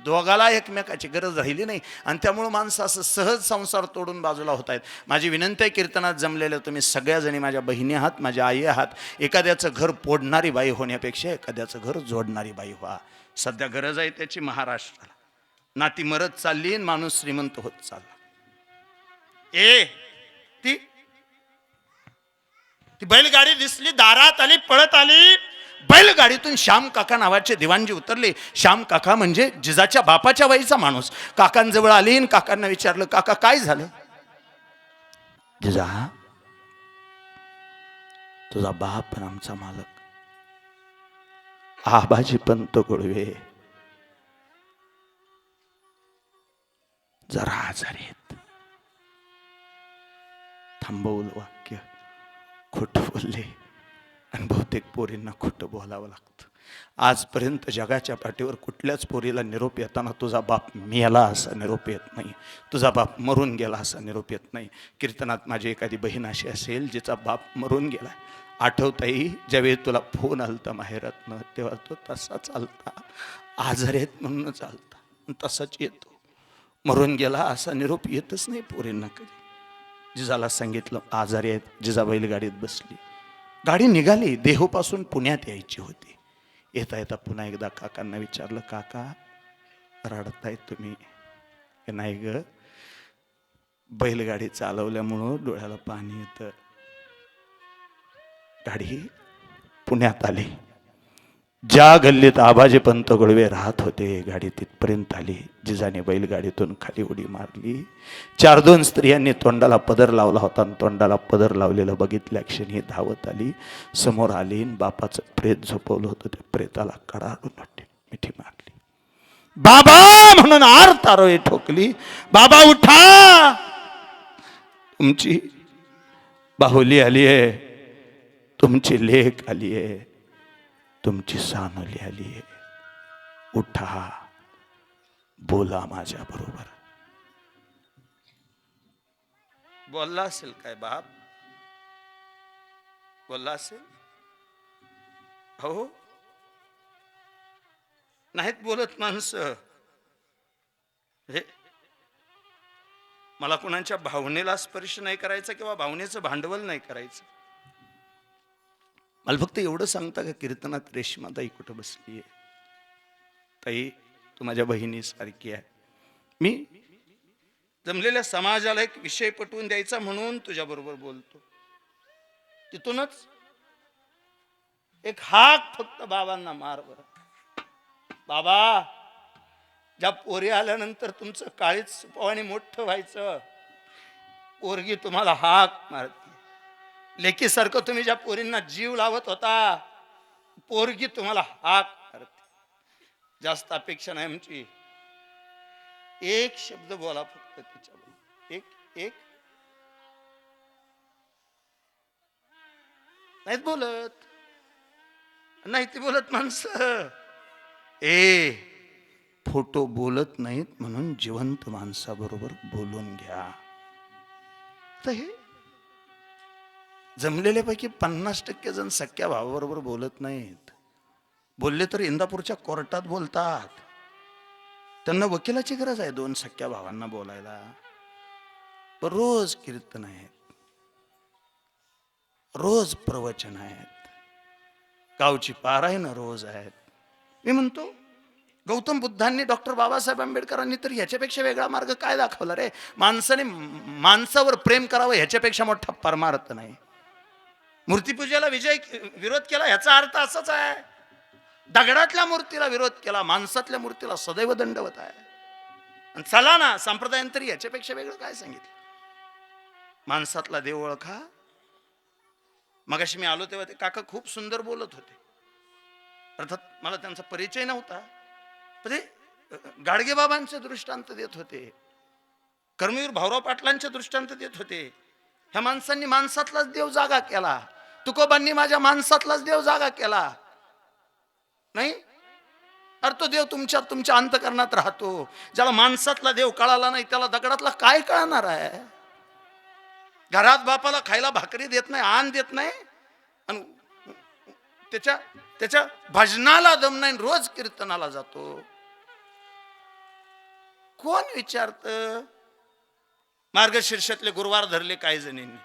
दोघाला एकमेकाची गरज राहिली नाही आणि त्यामुळे माणसं असं सहज संसार तोडून बाजूला होत आहेत. माझी विनंती आहे, कीर्तनात जमलेलं तुम्ही सगळ्याजणी माझ्या बहिणी आहात, माझ्या आई आहात. एखाद्याचं घर पोडणारी बाई होण्यापेक्षा एखाद्याचं घर जोडणारी बाई व्हा. सध्या गरज आहे त्याची महाराष्ट्राला. नाती मरत चालली आणि माणूस श्रीमंत होत चालला. ती बैलगाडी दिसली, दारात आली, पळत आली. बैलगाडीतून श्याम काका नावाचे दिवाणजी उतरले. श्याम काका म्हणजे जिजाच्या बापाच्या वयाचा माणूस. काकांजवळ आली आणि काकांना विचारलं, काका काय झालं? जिजा, तुझा बाप पण आमचा मालक आबाजी पंत गुळवे जरा आजारी आहेत. थांबवलं वाक्य, खोटं बोलले आणि बहुतेक पोरींना खोटं बोलावं लागतं. आजपर्यंत जगाच्या पाठीवर कुठल्याच पोरीला निरोप येताना तुझा बाप मेला असा निरोप येत नाही, तुझा बाप मरून गेला असा निरोप येत नाही. कीर्तनात माझी एखादी बहीण अशी असेल जिचा बाप मरून गेला, आठवताही ज्यावेळी तुला फोन आलता माहेरातनं, तेव्हा तो तसा चालता, आजारी आहेत म्हणून चालता, तसाच येतो. मरून गेला असा निरोप येतच नाही पोरींना कधी. जिजाला सांगितलं आजारी आहेत. जिजा बैलगाडीत बसली, गाडी निघाली. देहूपासून पुण्यात यायची होती. येता येता पुन्हा एकदा काकांना विचारलं, काका रडताय तुम्ही? नाही ग, बैलगाडी चालवल्यामुळं डोळ्याला पाणी येतं. गाडी पुण्यात आली. ज्या गल्लीत आबाजी पंत गुळवे राहत होते, गाडी तिथपर्यंत आली. जिजाने बैलगाडीतून खाली उडी मारली. 4-2 स्त्रियांनी तोंडाला पदर लावला होता, तोंडाला पदर लावलेलं बघितल्या क्षणी धावत आली, समोर आली. बापाचं प्रेत झोपवलं होतं, त्या प्रेताला कडाडून मिठी मारली. बाबा म्हणून आर तारोळी ठोकली. बाबा उठा, तुमची बाहुली आली आहे, तुमची लेक आली आहे, तुमची सानोली आली आहे. उठा, बोला माझ्या बरोबर. बोलला असेल काय बाप? बोलला असेल? हो, नाहीत बोलत माणसं. हे मला कुणाच्या भावनेला स्पर्श नाही करायचा किंवा भावनेचं भांडवल नाही करायचं. मला फक्त एवढं सांगता का कीर्तनात रेश्माताई कुठं बसलीये? ताई, तू माझ्या बहिणीसारखी आहे. मी जमलेल्या समाजाला एक विषय पटवून द्यायचा म्हणून तुझ्या बरोबर बोलतो. तिथूनच एक हाक फक्त बाबांना मार बरं. बाबा, ज्या पोरी आल्यानंतर तुमचं काळीच सुपावाने मोठं व्हायचं, पोरगी तुम्हाला हाक मारते. लेकीसारखं तुम्ही ज्या पोरींना जीव लावत होता, पोरगी तुम्हाला हाक मारते. जास्त अपेक्षा नाही आमची. एक शब्द बोला फक्त तिच्याबरोबर. एक एक नाहीत बोलत, नाही ती बोलत माणसं. फोटो बोलत नाहीत म्हणून जिवंत माणसाबरोबर बोलून घ्या. तर हे जमलेल्यापैकी 50% जण सख्या भावाबरोबर बोलत नाहीत. बोलले तर इंदापूरच्या कोर्टात बोलतात. त्यांना वकिलाची गरज आहे 2 सख्या भावांना बोलायला. पण रोज कीर्तन आहेत, रोज प्रवचन आहेत, गावची पारायण रोज आहेत. मी म्हणतो, गौतम बुद्धांनी, डॉक्टर बाबासाहेब आंबेडकरांनी तर ह्याच्यापेक्षा वेगळा मार्ग काय दाखवला रे? माणसाने माणसावर प्रेम करावं ह्याच्यापेक्षा मोठा परमार्थ नाही. मूर्तीपूजेला विरोध केला ह्याचा अर्थ असाच आहे. दगडातल्या मूर्तीला विरोध केला, माणसातल्या मूर्तीला सदैव दंडवत आहे. आणि चला ना, संप्रदायांतरी ह्याच्यापेक्षा वेगळं काय सांगितलं? माणसातला देव ओळखा. मगाशी मी आलो तेव्हा ते काका खूप सुंदर बोलत होते. अर्थात मला त्यांचा परिचय नव्हता, पण ते गाडगे बाबांचे दृष्टांत देत होते, कर्मवीर भाऊराव पाटलांचे दृष्टांत देत होते. ह्या माणसांनी माणसातलाच देव जागा केला. तुकोबांनी माझ्या माणसातलाच देव जागा केला. नाही, अरे तो देव तुमच्या अंतकरणात राहतो. ज्याला माणसातला देव कळाला नाही त्याला दगडातला काय कळणार आहे? घरात बापाला खायला भाकरी देत नाही, आण देत नाही, आणि त्याच्या भजनाला दम नाही, रोज कीर्तनाला जातो. कोण विचारत? मार्गशीर्षातले गुरुवार धरले काही जणींनी.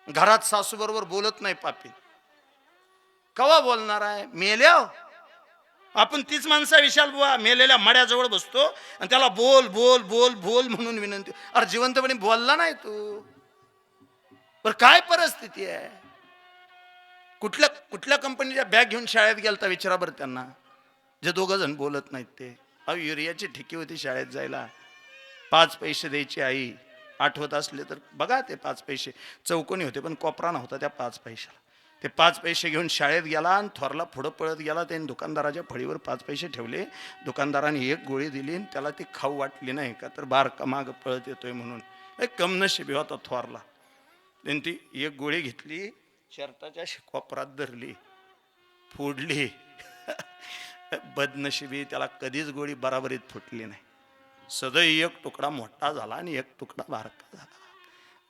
घरात सासू बरोबर बोलत नाही पापी. कवा बोलणार आहे? मेल्या. आपण तीच माणसा विशाल बुवा मेलेल्या मड्याजवळ बसतो आणि त्याला बोल बोल बोल बोल म्हणून विनंती. अरे जिवंतपणे बोलला नाही तू. बरं काय परिस्थिती आहे? कुठल्या कंपनीच्या बॅग घेऊन शाळेत गेलता विचारा बरं त्यांना, जे 2 जण बोलत नाहीत ते. अहो, युरियाची ठिकी होती शाळेत जायला, 5 पैसे द्यायची आई. आठवत असले तर बघा, ते 5 पैसे चौकोनी होते पण कोपरा नव्हता त्या 5 पैशाला. ते 5 पैसे घेऊन शाळेत गेला आणि थोरला पुढं पळत गेला. त्याने दुकानदाराच्या फळीवर 5 पैसे ठेवले. दुकानदाराने 1 गोळी दिली आणि त्याला ती खाऊ वाटली नाही का, तर बारका माग पळत येतोय म्हणून. एक कमनशिबी होता थोरला. त्याने ती 1 गोळी घेतली, शर्टाच्या कोपरात धरली, फोडली. बदनशिबी त्याला कधीच गोळी बराबरीत फुटली नाही. सदै 1 तुकडा मोठा झाला आणि 1 तुकडा बारका झाला.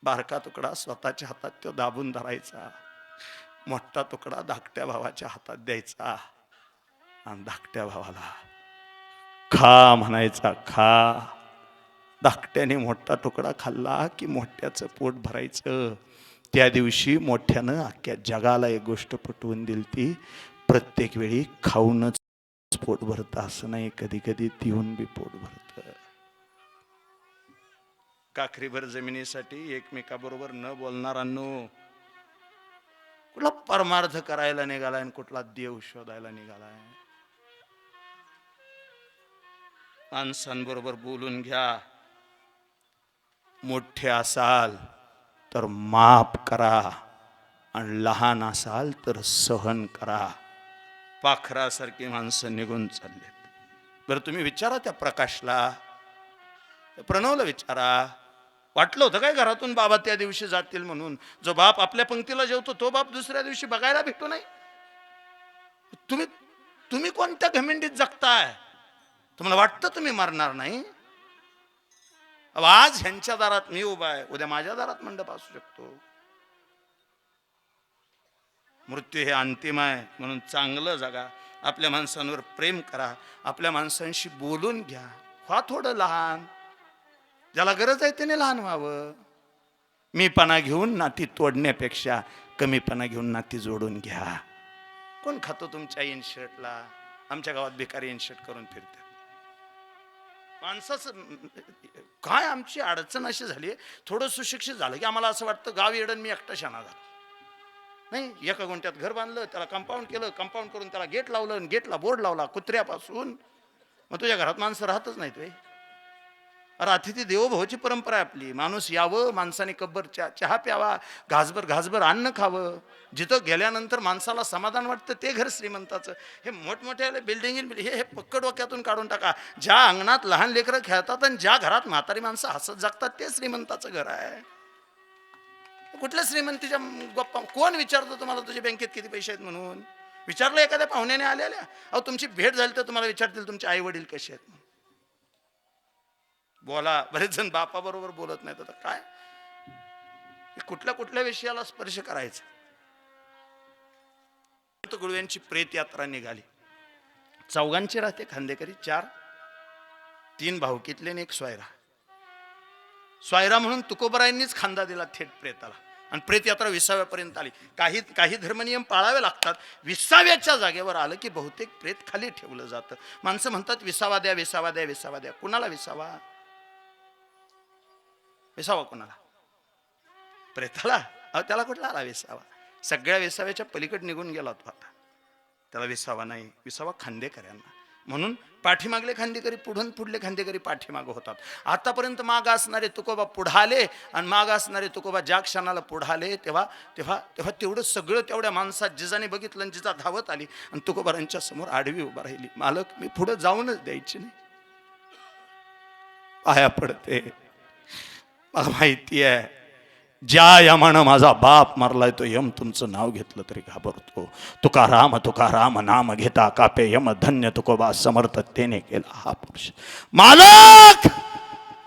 बारका तुकडा स्वतःच्या हातात तो दाबून धरायचा, मोठा तुकडा धाकट्या भावाच्या हातात द्यायचा आणि धाकट्या भावाला खा म्हणायचा, खा. धाकट्याने मोठा तुकडा खाल्ला की मोठ्याचं पोट भरायचं. त्या दिवशी मोठ्यानं अख्ख्या जगाला एक गोष्ट पटवून दिली ती, प्रत्येक वेळी खाऊनच पोट भरत असं नाही, कधी कधी देऊन बी पोट भरत. काखरीभर जमिनीसाठी एकमेकाबरोबर न बोलणारांनो, कुठला परमार्थ करायला निघालाय आणि कुठला देव शोधायला निघालाय? माणसांबरोबर बोलून घ्या. मोठे असाल तर माफ करा आणि लहान असाल तर सहन करा. पाखरासारखी माणसं निघून चाललेत. बरं तुम्ही विचारा त्या प्रकाशला, प्रणवला विचारा, वाटलं होतं काय घरातून बाबा त्या दिवशी जातील म्हणून? जो बाप आपल्या पंक्तीला जेवतो तो बाप दुसऱ्या दिवशी बघायला भेटतो नाही. तुम्ही कोणत्या घमेंडीत जगताय? तुम्हाला वाटतं तुम्ही मरणार नाही? आज ह्यांच्या दारात मी उभा आहे, उद्या माझ्या दारात मंडप असू शकतो. मृत्यू हे अंतिम आहे म्हणून चांगलं जगा, आपल्या माणसांवर प्रेम करा, आपल्या माणसांशी बोलून घ्या. व्हा थोडं लहान, ज्याला गरज आहे त्याने लहान व्हावं. मीपणा घेऊन नाती तोडण्यापेक्षा कमीपणा घेऊन नाती जोडून घ्या. कोण खातो तुमच्या इनशर्टला? आमच्या गावात बेकारी इनशर्ट करून फिरतात. माणसाचं काय आमची अडचण अशी झाली, थोडं सुशिक्षित झालं की आम्हाला असं वाटतं गाव येडन मी एकटा शाणा झालो. नाही, एका गुंठ्यात घर बांधलं, त्याला कंपाऊंड केलं, कंपाऊंड करून त्याला गेट लावलं, गेटला बोर्ड लावला कुत्र्यापासून. मग तुझ्या घरात माणसं राहतच नाहीत वे. अरे अतिथी देवोभवची परंपरा आहे आपली. माणूस यावं, माणसाने कब्बर चहा प्यावा, घासभर अन्न खावं. जिथं गेल्यानंतर माणसाला समाधान वाटतं ते घर श्रीमंताचं. हे मोठमोठ्या बिल्डिंग हे पक्कड डोक्यातून काढून टाका. ज्या अंगणात लहान लेकरं खेळतात आणि ज्या घरात म्हातारी माणसं हसत जागतात ते श्रीमंताचं घर आहे. कुठल्या श्रीमंतीच्या गप्पा? कोण विचारतो तुम्हाला तुझ्या बँकेत किती पैसे आहेत म्हणून? विचारलं एखाद्या पाहुण्याने आलेल्या? अहो तुमची भेट झाली तर तुम्हाला विचारतील तुमचे आई वडील कसे आहेत. बोला. बरेच जण बापाबरोबर बोलत नाहीत. आता काय कुठल्या विषयाला स्पर्श करायचा? गुळव्यांची प्रेत यात्रा निघाली. चौघांची राहते खांदेकरी, 3 भाऊकीतले आणि 1 स्वायरा म्हणून तुकोबरायांनीच खांदा दिला थेट प्रेताला. आणि प्रेत यात्रा 20व्यापर्यंत आली. काही धर्मनियम पाळावे लागतात. 20व्याच्या जागेवर आलं की बहुतेक प्रेत खाली ठेवलं जातं. माणसं म्हणतात 20वा द्या. कुणाला 20वा कोणाला? प्रेताला? त्याला कुठला आला 20वा? सगळ्या 20व्याच्या पलीकडे निघून गेला होता. आता त्याला 20वा नाही, 20वा खांदेकऱ्यांना. म्हणून पाठीमागले खांदेकरी पुढले खांदेकरी पाठीमागं होतात. आतापर्यंत माग असणारे तुकोबा पुढाले आणि माग असणारे तुकोबा ज्या क्षणाला पुढाले तेव्हा तेवढं सगळं तेवढ्या माणसात जिजाने बघितलं आणि जिजा धावत आली आणि तुकोबारांच्या समोर आडवी उभा राहिली. मालक, मी पुढे जाऊनच द्यायची नाही, पाया पडते. मला माहिती आहे ज्या यमानं माझा बाप मारलाय तो यम तुमचं नाव घेतलं तरी घाबरतो. तुकाराम नाम घेता कापे यम, धन्य तुकोबा समर्थ तेने केला हा पुरुष. मालक,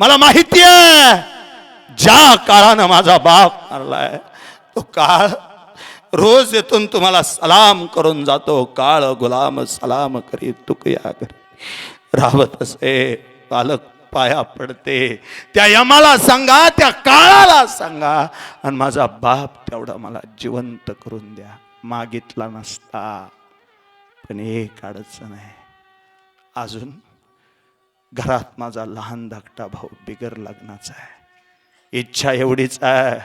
मला माहिती आहे ज्या काळानं माझा बाप मारलाय तो काळ रोज येथून तुम्हाला सलाम करून जातो. काळ गुलाम सलाम करी तुकया करी रावत असे. बालक पाया पडते. त्या यमाला सांगा, त्या काळाला सांगा आणि माझा बाप तेवढा मला जिवंत करून द्या. मागितला नसता, पण एक अडचण आहे. अजून घरात माझा लहान धाकटा भाऊ बिगर लग्नाचा आहे. इच्छा एवढीच आहे,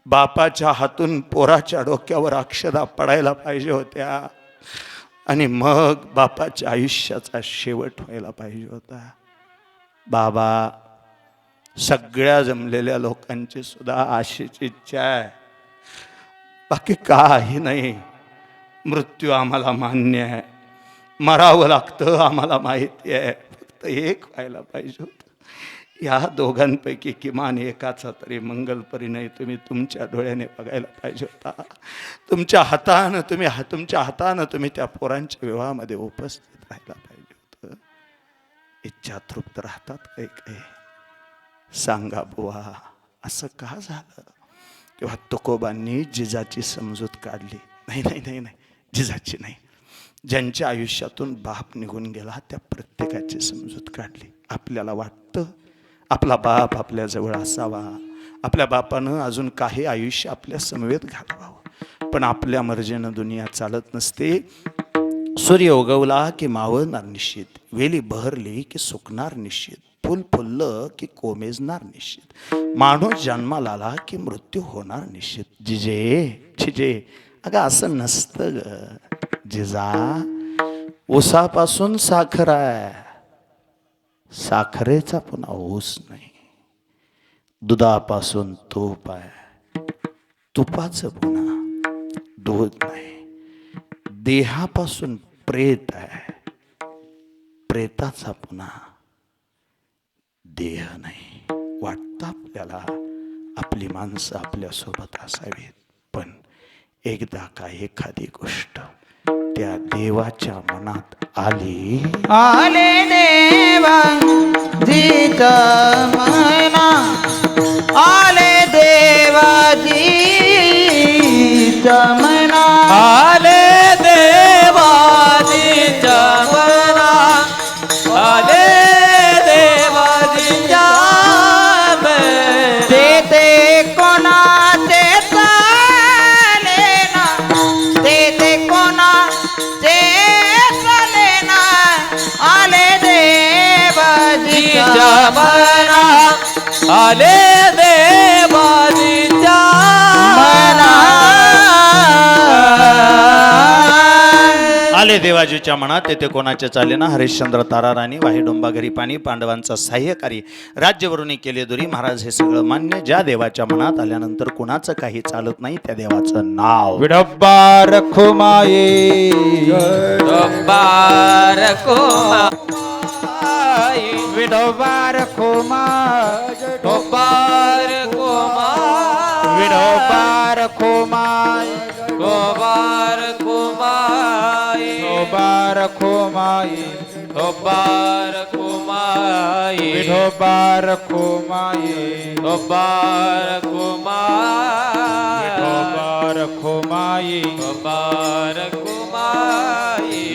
बापाच्या हातून पोराच्या डोक्यावर अक्षदा पडायला पाहिजे होत्या आणि मग बापाच्या आयुष्याचा शेवट व्हायला पाहिजे होता. बाबा, सगळ्या जमलेल्या लोकांची सुद्धा अशीच इच्छा आहे. बाकी काही नाही. मृत्यू आम्हाला मान्य आहे, मरावं लागतं आम्हाला माहिती आहे. फक्त एक व्हायला पाहिजे होतं. या दोघांपैकी किमान एकाचा तरी मंगल परिणय तुम्ही तुमच्या डोळ्याने बघायला पाहिजे होता. तुमच्या हातानं तुम्ही त्या पोरांच्या विवाहामध्ये उपस्थित राहायला पाहिजे होतं. इच्छा तृप्त राहतात काही काही? सांगा बुवा, असं का झालं? तेव्हा तुकोबांनी जिजाची समजूत काढली. नाही, जिजाची नाही, ज्यांच्या आयुष्यातून बाप निघून गेला त्या प्रत्येकाची समजूत काढली. आपल्याला वाटतं आपला बाप आपल्या जवळ असावा, आपल्या बापानं अजून काही आयुष्य आपल्या समवेत घालवावं, पण आपल्या मर्जीनं दुनिया चालत नसते. सूर्य उगवला की मावळणार निश्चित, वेली बहरली की सुकणार निश्चित, फुल फुललं की कोमेजणार निश्चित, माणूस जन्माला आला की मृत्यू होणार निश्चित. जिजे अगं असं नसतं ग जिजा. ऊसापासून साखर आहे, साखरेचा पुन्हा ऊस नाही. दुधापासून तूप आहे, तुपाचं पुन्हा दूध नाही. देहापासून प्रेत आहे, प्रेताचा पुन्हा देह नाही. वाटतं आपल्याला आपली माणसं आपल्या सोबत असावीत, पण एकदा का एखादी गोष्ट त्या देवाच्या मनात आले देवा जीत मना, आले देवा जीत मना. मना आले देवाजीच्या आले देवाजीच्या मनात तेथे कोणाच्या चालेना हरिश्चंद्र तारा राणी वाहिडोंबा घरी पाणी पांडवांचा सहाय्यकारी राज्यवरून केले दुरी महाराज हे सगळं मान्य ज्या देवाच्या मनात आल्यानंतर कुणाचं काही चालत नाही त्या देवाचं नाव विडोबा रखुमाई डोंबार विठोबा रखुमाई डोंबार कुमार विठोबा रखुमाई गोबार कुमाई विठोबा रखुमाई गोबार कुमाई विठोबा रखुमाई गोबार कुमाई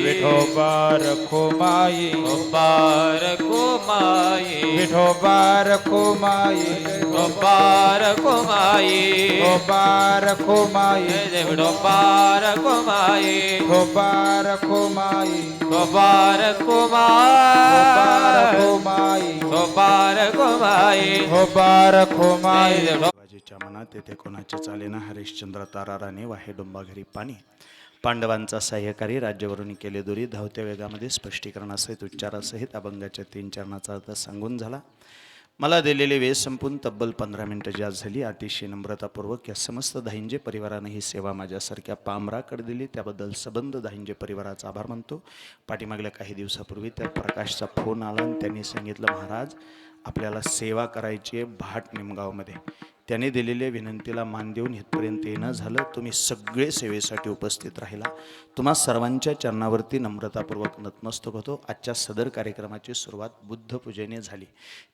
विठोबा रखुमाई गोबार कुमाई विठोबा रखुमाई गोबार कुमाई विठोबा रखुमाई गोबार कुमाई विठोबा रखुमाई डोंबार कुमाई विठोबा रखुमाई गोबार कुमाई गोबार कुमाई विठोबा रखुमाई देवाजीच्या मनात तेथे कोणाच्या चालेना हरिश्चंद्र तारा राणी वाहेडोंबा घरी पाणी पांडवांचा सहाय्यकारी राज्यवरून केले दुरी धावत्या वेगामध्ये स्पष्टीकरणासहित उच्चारासहित अभंगाच्या 3 चरणाचा अर्थ सांगून झाला. मला दिलेले वेळ संपून तब्बल 15 मिनिटं ज्या झाली अतिशय नम्रतापूर्वक या समस्त दाहिंजे परिवारानं ही सेवा माझ्यासारख्या पामराकडे दिली त्याबद्दल सबंध दाहिंजे परिवाराचा आभार मानतो. पाठीमागल्या काही दिवसापूर्वी त्या प्रकाशचा फोन आला आणि त्यांनी सांगितलं महाराज आपल्याला सेवा करायची आहे भाट निमगावमध्ये. त्याने दिलेल्या विनंतीला मान देऊन इथपर्यंत येणं झालं. तुम्ही सगळे सेवेसाठी उपस्थित राहिला. तुम्हा सर्वांच्या चरणावरती नम्रतापूर्वक नतमस्तक होतो. आजच्या सदर कार्यक्रमाची सुरुवात बुद्धपूजेने झाली.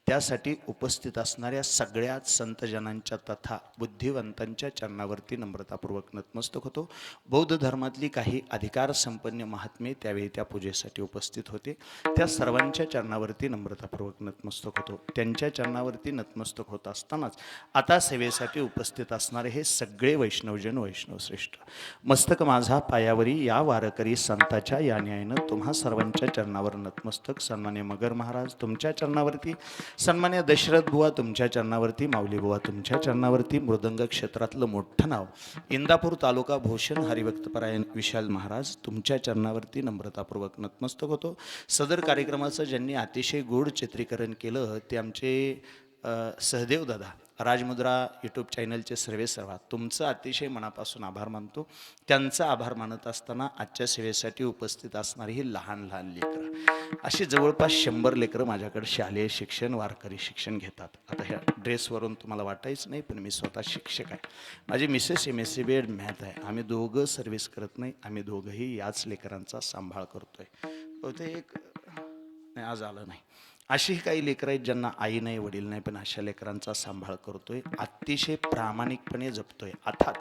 त्यासाठी उपस्थित असणाऱ्या सगळ्याच संतजनांच्या तथा बुद्धिवंतांच्या चरणावरती नम्रतापूर्वक नतमस्तक होतो. बौद्ध धर्मातली काही अधिकार संपन्न महात्मे त्यावेळी त्या पूजेसाठी उपस्थित होते. त्या सर्वांच्या चरणावरती नम्रतापूर्वक नतमस्तक होतो. त्यांच्या चरणावरती नतमस्तक होत असतानाच आता सेवेसाठी उपस्थित असणारे हे सगळे वैष्णवजन वैष्णवश्रेष्ठ मस्तक माझा पायावरी या वारकरी संताच्या या न्यायानं तुम्हा सर्वांच्या चरणावर नतमस्तक. सन्मान्य मगर महाराज तुमच्या चरणावरती, सन्मान्य दशरथ बुवा तुमच्या चरणावरती, माऊली बुवा तुमच्या चरणावरती, मृदंग क्षेत्रातलं मोठं नाव इंदापूर तालुका भूषण हरिभक्तपरायण विशाल महाराज तुमच्या चरणावरती नम्रतापूर्वक नतमस्तक होतो. सदर कार्यक्रमाचं ज्यांनी अतिशय गोड चित्रीकरण केलं ते आमचे सहदेव दादा राजमुद्रा यूट्यूब चॅनलचे सर्वेसर्वा तुमचं अतिशय मनापासून आभार मानतो. त्यांचा आभार मानत असताना आजच्या सेवेसाठी उपस्थित असणारी ही लहान लहान लेकरं अशी जवळपास 100 लेकरं माझ्याकडे शालेय शिक्षण वारकरी शिक्षण घेतात. आता ह्या ड्रेसवरून तुम्हाला वाटायचं नाही पण मी स्वतः शिक्षक आहे. माझी मिसेस MSc BEd मॅथ आहे. आम्ही दोघं सर्व्हिस करत नाही. आम्ही दोघंही याच लेकरांचा सांभाळ करतोय. बहुतेक नाही आज आलं नाही अशी काही लेकरं आहेत ज्यांना आई नाही वडील नाही पण अशा लेकरांचा सांभाळ करतोय. अतिशय प्रामाणिकपणे जपतोय. अर्थात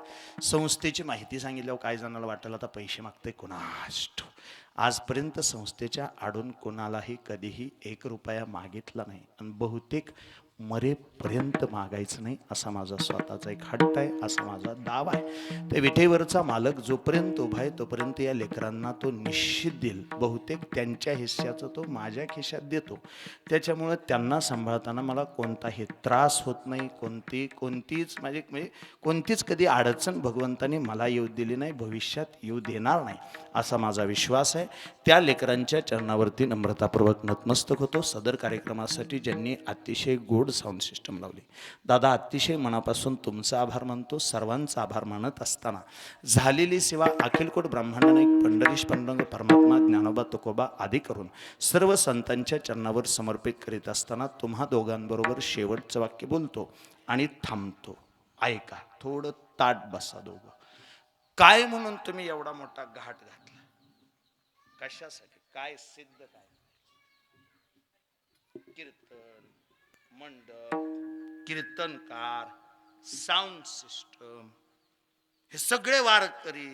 संस्थेची माहिती सांगितल्यावर काय जणाला वाटेल आता पैसे मागते कोणास ठाऊक. आजपर्यंत संस्थेच्या आडून कोणालाही कधीही 1 रुपया मागितला नाही आणि बहुतेक मरेपर्यंत मागायचं नाही असा माझा स्वतःचा एक हट्ट आहे, असा माझा दावा आहे. त्या विठेवरचा मालक जोपर्यंत उभा आहे तोपर्यंत या लेकरांना तो निश्चित देईल. बहुतेक त्यांच्या हिस्स्याचं तो माझ्या खिशात देतो. त्याच्यामुळं त्यांना सांभाळताना मला कोणताही त्रास होत नाही. कोणतीच कधी अडचण भगवंताने मला येऊ दिली नाही, भविष्यात येऊ देणार नाही असा माझा विश्वास आहे. त्या लेकरांच्या चरणावरती नम्रतापूर्वक नतमस्तक होतो. सदर कार्यक्रमासाठी ज्यांनी अतिशय गोड साऊंड सिस्टम लावली दादा अतिशय मनापासून तुमचा आभार मानतो. सर्वांचा आभार मानत असताना झालेली सेवा अखिलकोट ब्रह्मांड पंढरीश पांडुरंग परमात्मा ज्ञानोबा तुकोबा आदी करून सर्व संतांच्या चरणावर समर्पित करीत असताना तुम्हा दोघांबरोबर शेवटचं वाक्य बोलतो आणि थांबतो. ऐका थोडं ताट बसा दोघं. काय म्हणून तुम्ही एवढा मोठा घाट घातला? कशासाठी? काय सिद्ध? काय कीर्तन मंडप, कीर्तनकार, साऊंड सिस्टम, हे सगळे वारकरी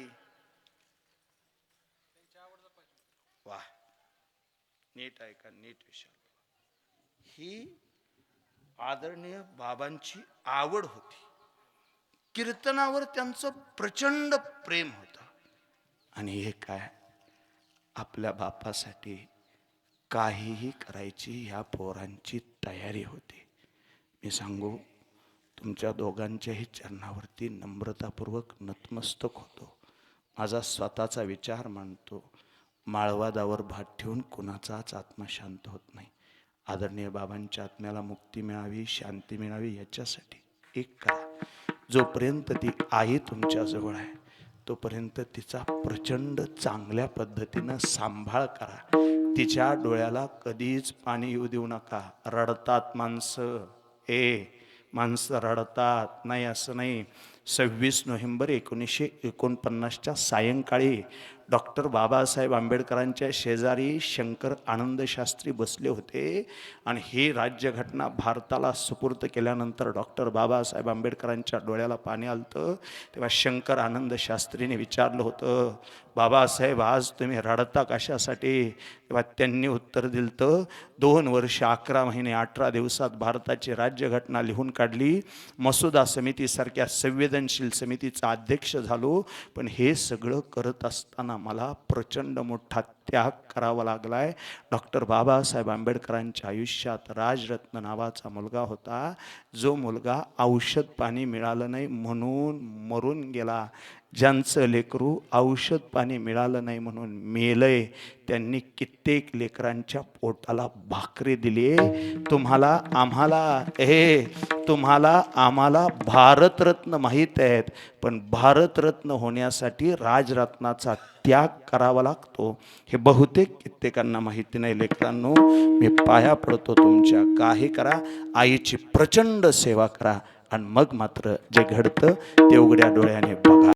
वा नीट ऐका नीट विचार. ही आदरणीय बाबांची आवड होती. कीर्तनावर त्यांचं प्रचंड प्रेम होतं आणि हे काय आपल्या बापासाठी काहीही करायची ह्या पोरांची तयारी होती. मी सांगू, तुमच्या दोघांच्याही चरणावरती नम्रतापूर्वक नतमस्तक होतो. माझा स्वतःचा विचार मांडतो. माळवादावर भात ठेवून कुणाचाच आत्मा शांत होत नाही. आदरणीय बाबांच्या आत्म्याला मुक्ती मिळावी, शांती मिळावी, याच्यासाठी एक करा. जोपर्यंत ती आई तुमच्याजवळ आहे तोपर्यंत तिचा प्रचंड चांगल्या पद्धतीनं सांभाळ करा. तिच्या डोळ्याला कधीच पाणी येऊ देऊ नका. रडतात माणसं, माणसं रडतात, नाही असं नाही. 26 नोव्हेंबर 1949च्या सायंकाळी डॉक्टर बाबासाहेब आंबेडकरांच्या शेजारी शंकर आनंद शास्त्री बसले होते आणि ही राज्यघटना भारताला सुपूर्द केल्यानंतर डॉक्टर बाबासाहेब आंबेडकरांच्या डोळ्याला पाणी आलतं. तेव्हा शंकर आनंद शास्त्रीने विचारलं होतं, बाबासाहेब आज तुम्ही रडता कशासाठी? तेव्हा त्यांनी उत्तर दिलं, 2 वर्ष 11 महिने 18 दिवसात भारताची राज्यघटना लिहून काढली. मसुदा समितीसारख्या संवेदनशील समितीचा अध्यक्ष झालो, पण हे सगळं करत असताना मला प्रचंड मोठा त्याग करावा लागलाय. डॉक्टर बाबासाहेब आंबेडकरांच्या आयुष्यात राजरत्न नावाचा मुलगा होता, जो मुलगा औषध पाणी मिळालं नाही म्हणून मरून गेला. ज्यांचं लेकरू औषध पाणी मिळालं नाही म्हणून मेलय, त्यांनी कित्येक लेकरांच्या पोटाला भाकरी दिली. तुम्हाला आम्हाला भारतरत्न माहीत आहेत, पण भारतरत्न होण्यासाठी राजरत्नाचा त्याग करावा लागतो. हे बहुतेक कित्येकांना माहिती नाही. लेकरांनो, मी पाया पडतो तुमच्या, काही करा, आईची प्रचंड सेवा करा आणि मग मात्र जे घडतं ते उघड्या डोळ्याने बघा.